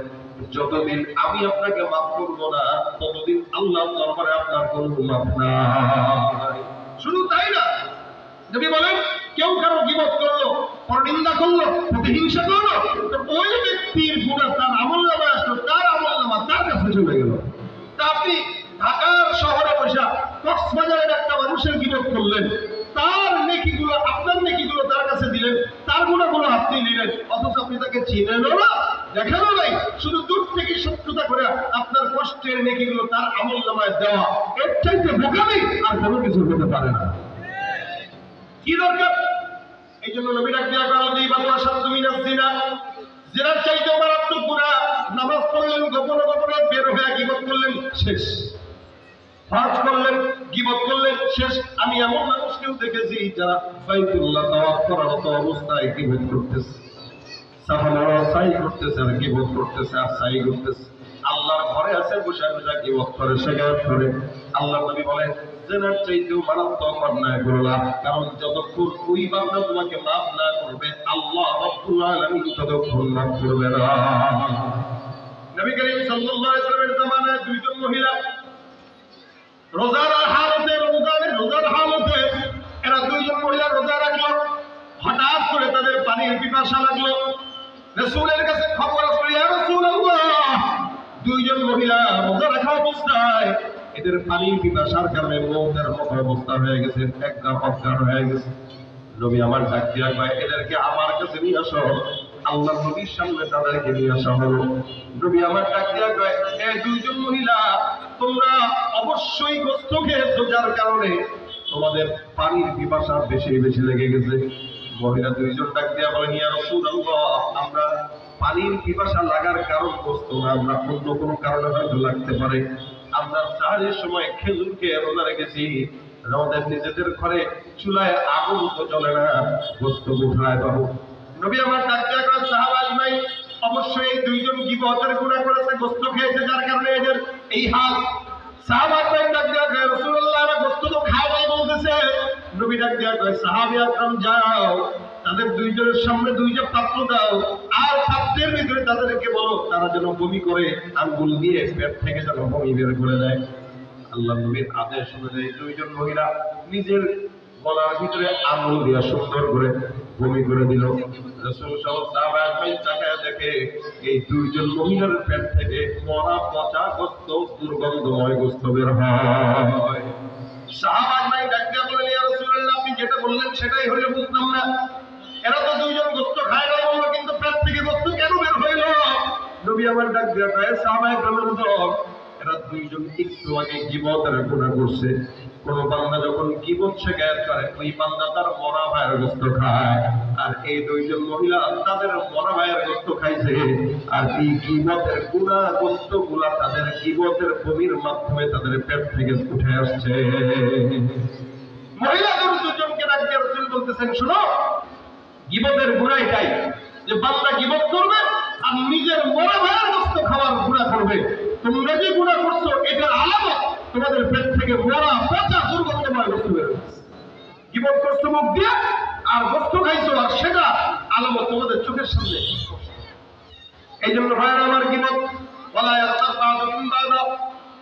যতদিন আমি আপনাকে মাফ করব না, ততদিন আল্লাহর দরবারে আপনার কোনো মাফ নাই। শুধু তাই না, নবী বলেন, কেউ কারো গীবত করলো, পরনিন্দা করলো, প্রতিহিংসা করলো, তো ওই ব্যক্তির গুনাহ তার আমলনামায় আসলো, তার আমলনামা তার কাছে চলে গেল। তা আপনি ঢাকার শহরে বসে কক্সবাজারের একটা মানুষের গীবত করলেন, তার নেকিগুলো, আপনার নেকিগুলো তার কাছে দিলেন, তার গুনাহগুলো আপনি নিলেন, অথচ আপনি তাকে চিনেনও না, দেখানো নাই, শুধু দূর থেকে শত্রুতা করে আপনার কষ্টের নেকিগুলো তার আমলনামায় দেওয়া। এর চাইতে বোকামি আর কোনো কিছু হতে পারে না। কি দরকার? এই জন্য নবী ডাক দিয়া বলেন, গীবাতু আশাদ্দু মিনাজ জিনা, জিনার চাইতেও মারাত্মক গুনাহ। নামাজ পড়লেন, গোপনে গোপনে বের হয়ে গীবত করলেন, শেষ। হজ করলেন, গীবত করলেন, শেষ। আমি এমন মানুষকেও দেখেছি যারা বাইতুল্লাহ তাওয়াফ করারত অবস্থায় গীবত করতেছে, সাফা মারওয়া সাই করতেছে আর গীবত করতেছে আর সাই করতেছে। আল্লাহর ঘরে আছে, বসে বসে গীবত করে, শিকায়ত করে। আল্লাহর নবী বলেন, জিনার চাইতেও মারাত্মক অন্যায় করলাম, কারণ যতক্ষণ ওই বান্দা তোমাকে মাফ না করবে, আল্লাহ রাব্বুল আলামিন ততক্ষণ মাফ করবে না। নবী করিম সাল্লাল্লাহু আলাইহি ওয়াসাল্লামের জামানায় দুইজন মহিলা রোজার হালতে, রোজার হালতে এরা দুইজন মহিলা রোজা রাখলো। হঠাৎ করে তাদের পানির পিপাসা লাগলো। রাসূলের কাছে খবর আসলো, ইয়া রাসূলুল্লাহ, দুইজন মহিলা রোজা রাখা অবস্থায় এদের পানির পিপাসার কারণে মওতের মতো অবস্থা হয়ে গেছে, একটা অজ্ঞান হয়ে গেছে। নবী আমার ডাক দিয়া কয়, এদেরকে আমার কাছে নিয়ে আসো। আল্লাহ নবীর সামনে তাদেরকে নিয়ে আসা হলো। নবী আমার ডাক দিয়া কয়, এই দুইজন মহিলা, তোমরা অবশ্যই গোশত খেয়েছো, যার কারণে তোমাদের পানির পিপাসা বেশি বেশি লেগে গেছে। মহিলা দুইজন ডাক দিয়া বলেন, ইয়া রাসূলুল্লাহ, আমরা পানির পিপাসা লাগার কারণ গোশত না, আমরা অন্য কোনো কারণে হয়তো লাগতে পারে। আমরা সাহারের সময় খেজুর খেয়ে রোজা রেখেছি, আমাদের নিজেদের ঘরে চুলায় আগুন তো জ্বলে না, গোশত উঠায় পাবো। নবী আমার ডাক দিয়া কয়, সাহাবা আজমাইন, অবশ্যই এই দুইজন গীবতের গুনাহ করেছে, গোশত খেয়েছে, যার কারণে এদের এই হাল। সাহাবা আজমাইন ডাক দিয়া কয়, রাসূলুল্লাহ, এরা গোশত তো খায় নাই বলতেছে। নবী ডাক দিয়া কয়, সাহাবী আকরাম, যাও তাদের দুইজনের সামনে দুইটা পাত্র দাও, আর পাত্রের ভিতরে তাদেরকে বলো তারা যেন বমি করে, আঙ্গুল দিয়ে পেট থেকে যেন বমি বের করে দেয়। আল্লাহ নবীর আদেশ অনুযায়ী দুইজন মহিলা নিজের গলার ভিতরে আঙ্গুল দিয়ে সুন্দর করে বমি করে দিল। রাসূল সাহাবা আজমাইন তাকায় দেখে এই দুইজন মহিলার পেট থেকে মরা পচা গোশত, দুর্গন্ধময় গোশত বের হয়। সাহাবা আজমাইন ডাক দিয়া বলেন, ইয়া রাসূলুল্লাহ, আপনি যেটা বললেন সেটাই হলো, বুঝলাম না। এরা তো দুইজন গোশত খায় না বললো, কিন্তু পেট থেকে গোশত কেন বের হইল? নবী আমার ডাক দিয়া কয়, সাহাবায়ে কেরাম, এরা দুইজন একটু আগে গীবতের গুনাহ করছে। কোন বান্দা যখন গীবত শিকায়ত করে, ওই বান্দা তার মরা ভাইয়ের গোশত খায়, আর এই দুইজন মহিলা তাদের মরা ভাইয়ের গোশত খাইছে। আর এই গীবতের গুনাহ গোশত গুলা তাদের গীবতের বমির মাধ্যমে তাদের পেট থেকে উঠে আসছে। মহিলাদের দুজনকে ডাক দিয়ে রাসূল বলতেছেন, শোনো, গীবতের গুনাহ এটাই যে বান্দা গীবত করবে আর নিজের মরা ভাইয়ের গোশত খাওয়ার গুনাহ করবে। তোমরা যে গুনাহ করছো, এটার আলামত তোমাদের পেট থেকে মরা পচা দুর্গন্ধময় গোশত বের হচ্ছে। গীবত করছো মুখ দিয়ে, আর গোশত খাইছো, আর সেটা আলামত তোমাদের চোখের সামনে। এই জন্য ভাইয়েরা আমার, গীবত ওয়ালা ইয়াগতাব বা'দুকুম বা'দা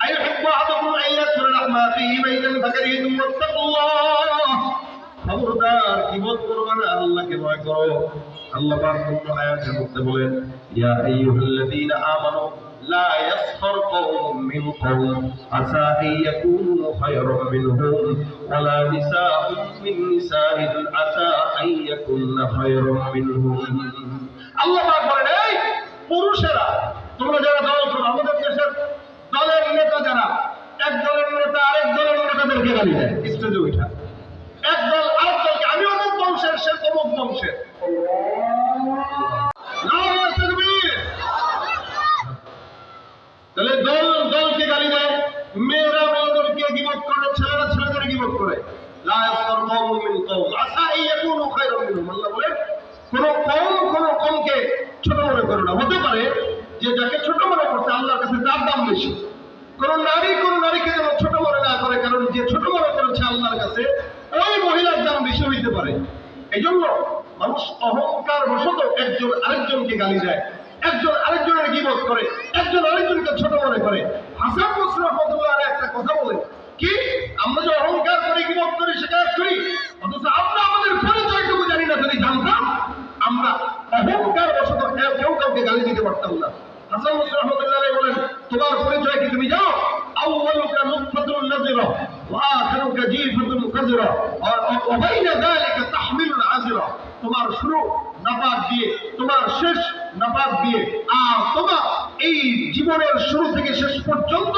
আইয়ুহিব্বু আহাদুকুম আন ইয়াকুলা মা ফিহি বাইতান ফাকারিতুম ওয়াত্তাকুল্লাহ। খবরদার গীবত করবে না, আল্লাহকে ভয় করো। আল্লাহ পাক অন্য আয়াতের মধ্যে বলেন, ইয়া আইয়ুহাল্লাযীনা আমানু লা ইয়াসখার কওমুম মিন কওম আসা আইয়াকুনু খায়রাম মিনহুম ওয়ালা নিসাউম মিন নিসাইন আসা আইয়াকুননা খায়রাম মিনহুম। আল্লাহ পাক বলেন, এই পুরুষেরা তোমরা যারা দল করো, আমাদের দেশের দলের নেতা যারা, এক দলের নেতা আরেক দলের নেতাদেরকে গালি দেয় স্টেজে উঠা, এক দল আরেক দলকে, আমি অমুক বংশের, সে তমুক বংশের। তাহলে দল দলকে গালি দেয়, মেয়েরা মেয়েদেরকে গীবত করে, ছেলেরা ছেলেদের গীবত করে। লা ইয়াসখার কওমুম মিন কওম আসা আইয়াকুনু খায়রাম মিনহুম। আল্লাহ বলেন, কোন কওমকে ছোট মনে করো না। হতে পারে যে যাকে ছোট মনে করছে আল্লাহর কাছে তার দাম বেশি। কোন নারীকে যেন ছোট মনে না করে, কারণ যে ছোট মনে করেছে আল্লাহর কাছে ওই মহিলার দাম বেশি হইতে পারে। এই জন্য মানুষ অহংকার বশত একজন আরেকজনকে গালি দেয়, একজন আরেকজনের গীবত করে, একজন আরেকজনকে ছোট মনে করে। হাসান বসরি রাহমাতুল্লাহ আলাইহি একটা কথা বলেন, কি আমরা যে অহংকার করে গীবত করি, শিকায়ত করি, অথচ আমরা আমাদের পরিচয়টুকু জানি না। যদি জানতাম আমরা অহংকার বশত কেউ কাউকে গালি দিতে পারতাম না। হাসান বসরি রাহমাতুল্লাহ আলাইহি বলেন, তোমার পরিচয় কি তুমি জানো? আউয়ালুকা নুতফাতুন নাযিরা ওয়া আখিরুকা জিফাতুন কাযরা ওয়া বাইনা যালিকা তাহমিলুল আযরা। তোমার শুরু নাপাক দিয়ে, তোমার শেষ নাপাক দিয়ে, আর তোমার এই জীবনের শুরু থেকে শেষ পর্যন্ত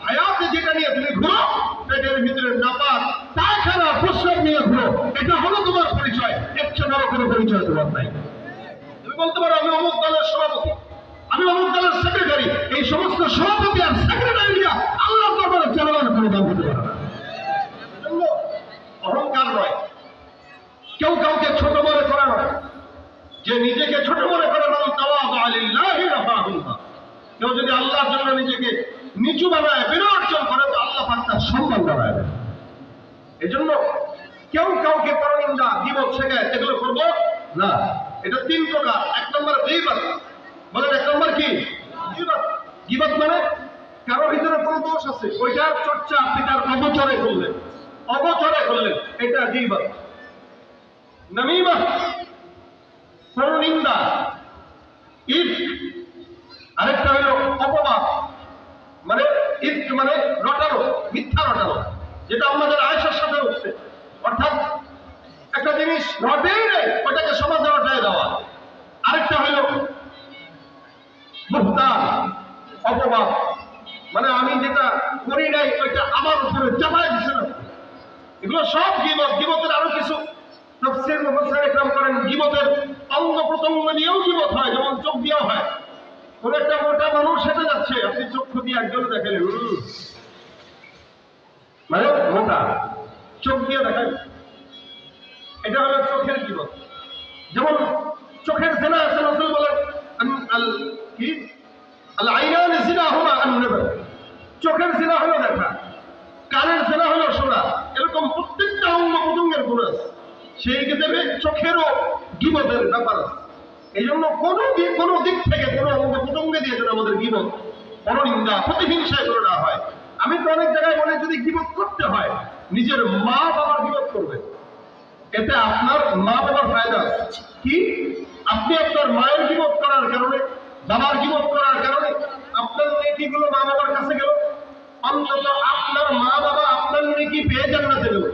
হায়াতে যেটা নিয়ে তুমি ঘুরো, পেটের ভিতরে নাপাক পায়খানা প্রস্রাব নিয়ে ঘুরো, এটা হলো তোমার পরিচয়। এর চেয়ে বড় কোনো পরিচয় তোমার নাই। তুমি বলতে পারো আমি অমুক দলের সভাপতি, আমি অমুক দলের সেক্রেটারি। এই সমস্ত সভাপতি আর সেক্রেটারিরা আল্লাহর দরবারে চালানোর কোনো দাম হতে পারে না। অহংকার নয়, কেউ কাউকে ছোট মনে করা নয়। যে নিজেকে ছোট মনে করে, কেউ যদি আল্লাহর জন্য নিজেকে নিচু বানায়, বিনর্জন করে, তো আল্লাহ পাক তার সম্মান বাড়ায় দেয়। এই জন্য কেউ কাউকে পরনিন্দা, গীবত, শিকায়ত এগুলো করবো না। এটা তিন প্রকার। এক নম্বর গীবত। বলেন এক নম্বর কি? গীবত। গীবত মানে কারো ভিতরে কোনো দোষ আছে, ওইটার চর্চা আপনি তার অগোচরে করলেন, এটা গীবত। নামিমা পরনিন্দা, ইফক, আরেকটা হলো অপবাদ, মানে ইফক মানে রটানো, মিথ্যা রটানো, যেটা আমাদের আয়েশার সাথে হচ্ছে। অর্থাৎ একটা জিনিস ঘটেই নেই, ওটাকে সমাজে রটায় দেওয়া। আরেকটা হলো বুহতান, অপবাদ, মানে আমি যেটা করি নাই ওইটা আমার উপরে চাপায় দিছে না। এগুলো সব গীবত। গীবতের আরো কিছু তাফসীর মুফাসসির ইকরাম করেন, গীবতের অঙ্গ প্রত্যঙ্গ নিয়েও গীবত হয়, যেমন চোখ দিয়েও হয়। কোন একটা মোটা মানুষ হেঁটে যাচ্ছে, আপনি চক্ষু দিয়ে একজনে দেখালেন, মানে মোটা, চোখ দিয়ে দেখান, এটা হলো চোখের গীবত। যেমন চোখের জিনা আছে, রাসূল বলেন কি আল আইনান জিনাহুমা আন-নাযার, চোখের জিনা হলো দেখা, কানের জিনা হলো শোনা। এরকম প্রত্যেকটা অঙ্গ প্রত্যঙ্গের গুণ আছে, সেই ক্ষেত্রে চোখেরও গীবতের ব্যাপার আছে। এই জন্য কোনো দিক থেকে কোনো অঙ্গ প্রত্যঙ্গে দিয়ে যেন আমাদের গীবত, পরনিন্দা, প্রতিহিংসা এগুলো না হয়। আমি তো অনেক জায়গায় বলে, যদি গীবত করতে হয় নিজের মা বাবার গীবত করবেন, এতে আপনার মা বাবার ফায়দা আছে। কি? আপনি আপনার মায়ের গীবত করার কারণে, বাবার গীবত করার কারণে আপনার নেকিগুলো মা বাবার কাছে গেল, অন্তত আপনার মা বাবা আপনার নেকি পেয়ে জান্নাতে গেল,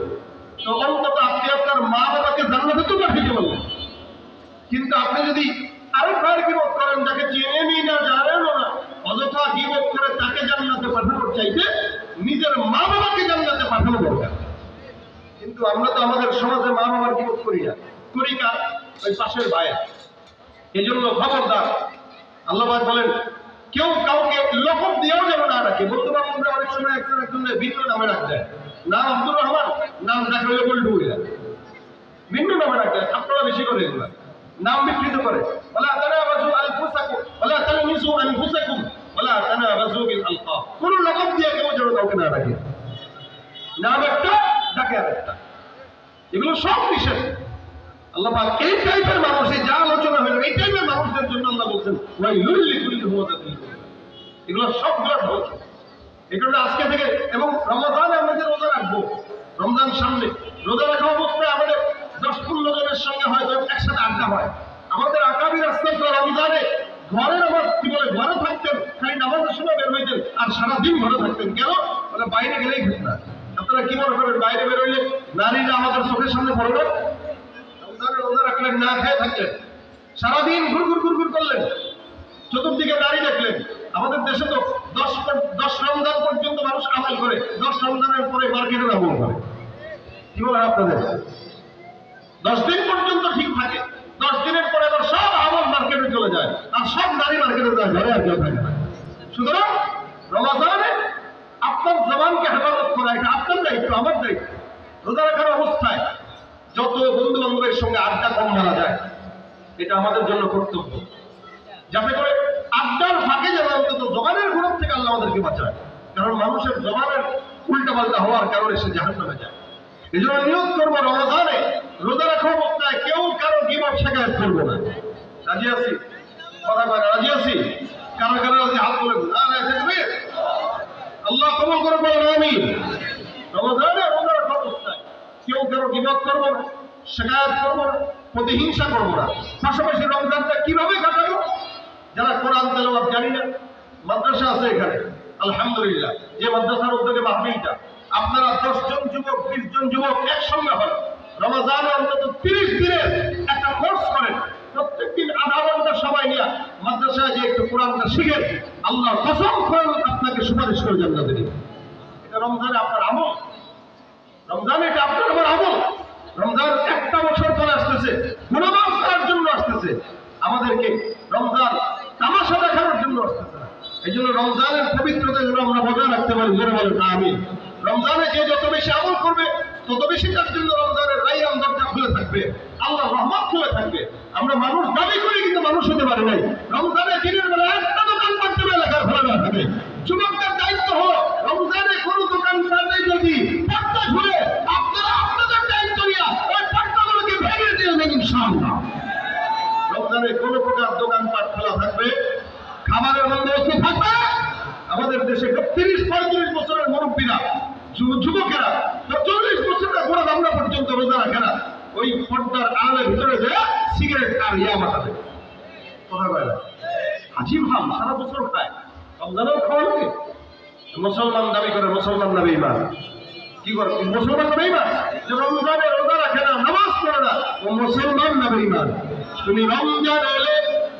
তো অন্তত আপনি আপনার মা বাবাকে জান্নাতে তো পাঠিয়ে বললেন। কিন্তু আপনি যদি আরেক ভাইয়ের গীবত করেন, যাকে চেনেনই না, জানেনও না, অযথা গীবত করে তাকে জান্নাতে পাঠানোর চাইতে নিজের মা বাবাকে জান্নাতে পাঠানো দরকার। কিন্তু আমরা তো আমাদের সমাজে মা বাবার গীবত করি না, করি কার? ওই পাশের ভাইয়ের। এই জন্য খবরদার, আল্লাহ পাক বলেন, কেউ কাউকে লকব দিয়েও যেন না রাখে। বলতে পারবো আমরা অনেক সময় একজনের ভিন্ন নামে রাখতে হয়, নাম আব্দুর রহমান, নাম দেখা হলে বলটু বইরা, ভিন্ন নামে রাখতে হয়। ছাত্ররা বেশি করে এগুলো নাম বিকৃত করে। ওয়ালা তানাবাযু আনফুসাকুম ওয়ালা তালমিযু আনফুসাকুম ওয়ালা তানাবাযু বিল আলকাব। কোন লকব দিয়ে কেউ যেন কাউকে না রাখে, নাম একটা, ডাকে আরেকটা, এগুলো সব নিষেধ। আল্লাহ পাক এই টাইপের মানুষ, যা আলোচনা হলো, এই টাইপের মানুষদের জন্য আল্লাহ বলছেন ওয়াইলুল লিকুল্লি হুমাযাতিন, এগুলো সবগুলো ধ্বংস। এই জন্য আজকে থেকে, এবং রমজানে আমরা রমজান সামনে, রোজা রাখা অবস্থায় আমাদের 10-15 জনের সঙ্গে হয়তো একসাথে আড্ডা হয়। আমাদের আকাবির আস্তাগফিরুল্লাহ রমজানে ঘরে নামাজ কি বলে ঘরে থাকতেন, খালি নামাজের সময় বের হইতেন আর সারাদিন ঘরে থাকতেন। কেন? মানে বাইরে গেলেই ঘটনা। আপনারা কি মনে করেন বাইরে বের হইলে নারীরা আমাদের চোখের সামনে পড়ে না? রমজানে রোজা রাখলেন, না খেয়ে থাকলেন, সারাদিন ঘুরঘুর ঘুরঘুর করলেন, চতুর্দিকে নারী দেখলেন। আমাদের দেশে তো 10 রমজান পর্যন্ত মানুষ আমল করে, 10 রমজানের পরে মার্কেটের আমল করে। কি বলে আপনাদের? 10 দিন পর্যন্ত ঠিক থাকে, 10 দিনের পরে আবার সব আমল মার্কেটে চলে যায় আর সব নারী মার্কেটে যায়, ঘরে আর কেউ থাকে না। সুতরাং রমজানে আপনার জবানকে হেফাজত করা এটা আপনার দায়িত্ব, আমার দায়িত্ব। রোজা রাখার অবস্থায় যত বন্ধু বান্ধবের সঙ্গে আড্ডা কম মারা যায় এটা আমাদের জন্য কর্তব্য, যাতে করে আড্ডার ফাঁকে যেন অন্তত জবানের গুরুত্ব থেকে আল্লাহ আমাদেরকে বাঁচায়। কারণ মানুষের জবানের উল্টাপাল্টা হওয়ার কারণে সে জাহান্নামে যায়। এই জন্য নিয়োগ করবো রমজানে রোজা রাখা অবস্থায় কেউ কারো গীবত শিকায়ত করবো না। রাজি আছি? কথা কয় রাজি আছি? কারো কারো রাজি? হাত তুলে আল্লাহ কবুল করে বলেন আমিন। রমজানে রোজা রাখা অবস্থায় কেউ কারো গীবত করবো না, শিকায়ত করবো না, প্রতিহিংসা করবো না। পাশাপাশি রমজানটা কিভাবে কাটাবো? যারা কোরআন তেলাওয়াত জানি না, মাদ্রাসা আছে এখানে আলহামদুলিল্লাহ, যে মাদ্রাসার উদ্যোগে মাহফিলটা, আপনারা 10 জন যুবক 20 জন যুবক একসঙ্গে হন, রমজানে অন্তত 30 দিনের একটা কোর্স করেন, প্রত্যেকদিন আধা ঘন্টা সময় নিয়ে মাদ্রাসায় যে একটু কোরআনটা শিখেন, আল্লাহ কসম করে আপনাকে সুপারিশ করে জান্নাতে দিবেন। এটা রমজানে আপনার আমল, রমজানে এটা আপনার আমার আমল। রমজান একটা বছর পরে আসতেছে, গুনাহ মাফ করার জন্য আসতেছে, আমাদেরকে রমজান তামাশা দেখানোর জন্য আসতেছে না। এই জন্য রমজানের পবিত্রতা যেন আমরা বজায় রাখতে পারি, জোরে বলেন আমিন। রমজানে যে যত বেশি আমল করবে তত বেশি তার জন্য রমজানের রাইয়ান দরজা খুলে থাকবে, আল্লাহ রহমত খুলে থাকবে। আমরা মানুষ দাবি করি কিন্তু মানুষ হতে পারে নাই। রমজানের দিনের বেলা একটা দোকান করতে হবে, এলাকার খোলা না থাকে। যুবকদের দায়িত্ব হলো রমজানে কোনো দোকান নেই যদি পর্দা খুলে আপনারা আপনাদের দায়িত্ব নিয়ে ওই পর্দাগুলোকে ভেঙে দিয়ে দেবেন ইনশাআল্লাহ। রমজানে কোনো প্রকার দোকানপাট খোলা থাকবে, খাবারের বন্দোবস্ত থাকবে। আমাদের দেশে 30-35 বছরের মুরব্বীরা, যুবকেরা 40 বছরের বুড়া দামড়া পর্যন্ত রোজা রাখে না, ওই পর্দার আড়ালের ভিতরে যে সিগারেট আর ইয়া মাথাবে। কথা বলে না, হাজিম হাম সারা বছর খায়, রমজানেও খাওয়া লাগে। মুসলমান দাবি করে, মুসলমান না বেঈমান। কি করে মুসলমান না বেঈমান? যে রমজানে রোজা রাখে না, নামাজ পড়ে না, ও মুসলমান না বেঈমান? তুমি রমজান এলে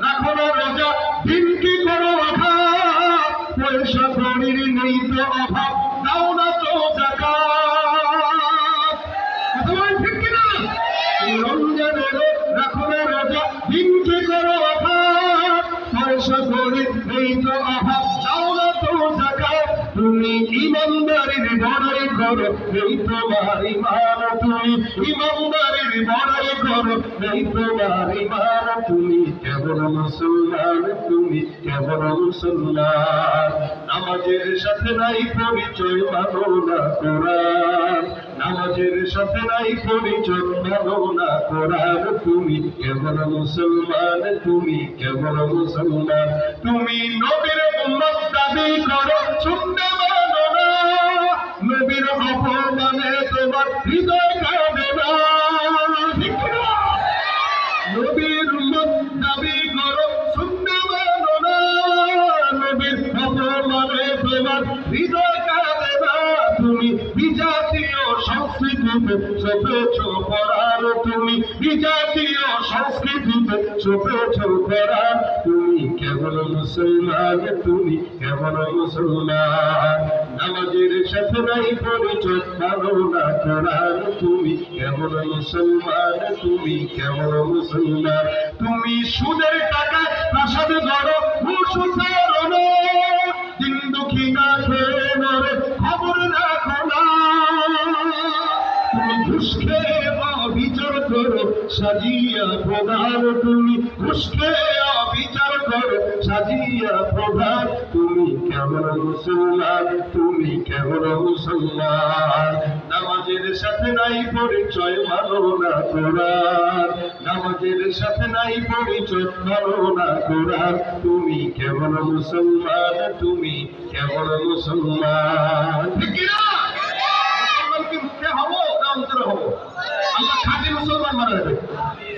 রাখো না রোজা, দিন কি করো আঘাত, পয়সা করির নেই তো অভাব, দাও না তো যাকাত। ঠিক কিনা? তুমি রমজান এলে রাখো না রোজা, দিন কি করো আঘাত, পয়সা করির নেই তো অভাব, দাও না তো যাকাত। তুমি ইমানদারির বড়াই করো, নেই তোমার ইমান, তুমি ইমানদারির বড়াই করো, নেই তোমার ইমান। তুমি কেবল মুসলমান, তুমি কেবল মুসলমান। নামাজের সাথে নাই পরিচয়, মানো না কোরআন, নামাজের সাথে নাই পরিচয়, মানো না কোরআন। তুমি কেবল মুসলমান, তুমি কেবল মুসলমান। তুমি নবীর উম্মত দাবি করো, শুনতে মানো না, নবীর অপমানে তোমার হৃদয় কাঁদে না। ঠিক না? নবীর উম্মত দাবি করো, শুনতে মানো না, নবীর অপমানে তোমার হৃদয় কাঁদে না। তুমি বিজাতীয় সংস্কৃতিতে চপেছ পরাণ, তুমি বিজাতীয় সংস্কৃতিতে চপেছ পরাণ। তুমি কেবল মুসলমান, তুমি কেবল মুসলমান। নামাজের সাথে নাই পরিচয়, মানো না কোরআন। তুমি কেবল মুসলমান, তুমি কেবল মুসলমান। তুমি সুদের টাকায় প্রাসাদ গড়ো, ঘুষ ছাড়ো না, দিন দুঃখী না খেয়ে মরে খবর রাখো না। তুমি ঘুষ খেয়ে অবিচার করো, সাজিয়া প্রধান, তুমি ঘুষ খেয়ে অবিচার করো, সাজিয়া প্রধান। তুমি কেবল মুসলমান, তুমি কেবল মুসলমান। নামাজের সাথে নাই পরিচয়, মানো না কোরআন, নামাজের সাথে নাই পরিচয়, মানো না কোরআন। তুমি কেবল মুসলমান, তুমি কেবল মুসলমান। ঠিক না? মুসলমান কি মুখে হবো মুসলমান বানাবে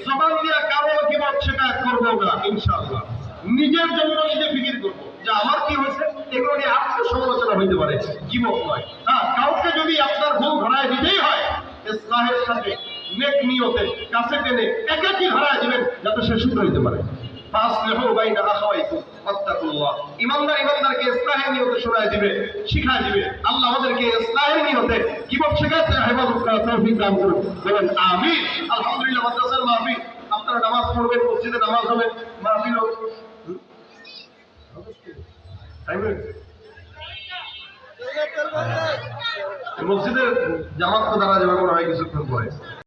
জবান দিয়ে কারো গীবত শিকায়ত করবো না ইনশাআল্লাহ নিজের জন্য নিজে ফিকির করবো যে আমার কি হয়েছে এগুলো নিয়ে আত্মসমালোচনা হইতে পারে গীবত নয় হ্যাঁ কাউকে যদি আপনার ভুল ধরায় দিতেই হয় ইসলাহের সাথে নেক নিয়তে কাছে টেনে একাকি ধরায় দিবেন যাতে সে শুধু হইতে পারে ইমানদারকে ইসলাহের নিয়তে শোনায় দিবে শিখায় দিবে আল্লাহ আমাদেরকে ইসলাহের নিয়তে কিভাবে শেখাতে হেফাজত করার তৌফিক দান করুন বলেন আমিন আলহামদুলিল্লাহ মাদ্রাসার মাহফিল আপনারা নামাজ পড়বেন মসজিদে নামাজ হবে মাহফিল মসজিদের জামাত তো দাঁড়া যাবে মনে হয় কিছুক্ষণ পরে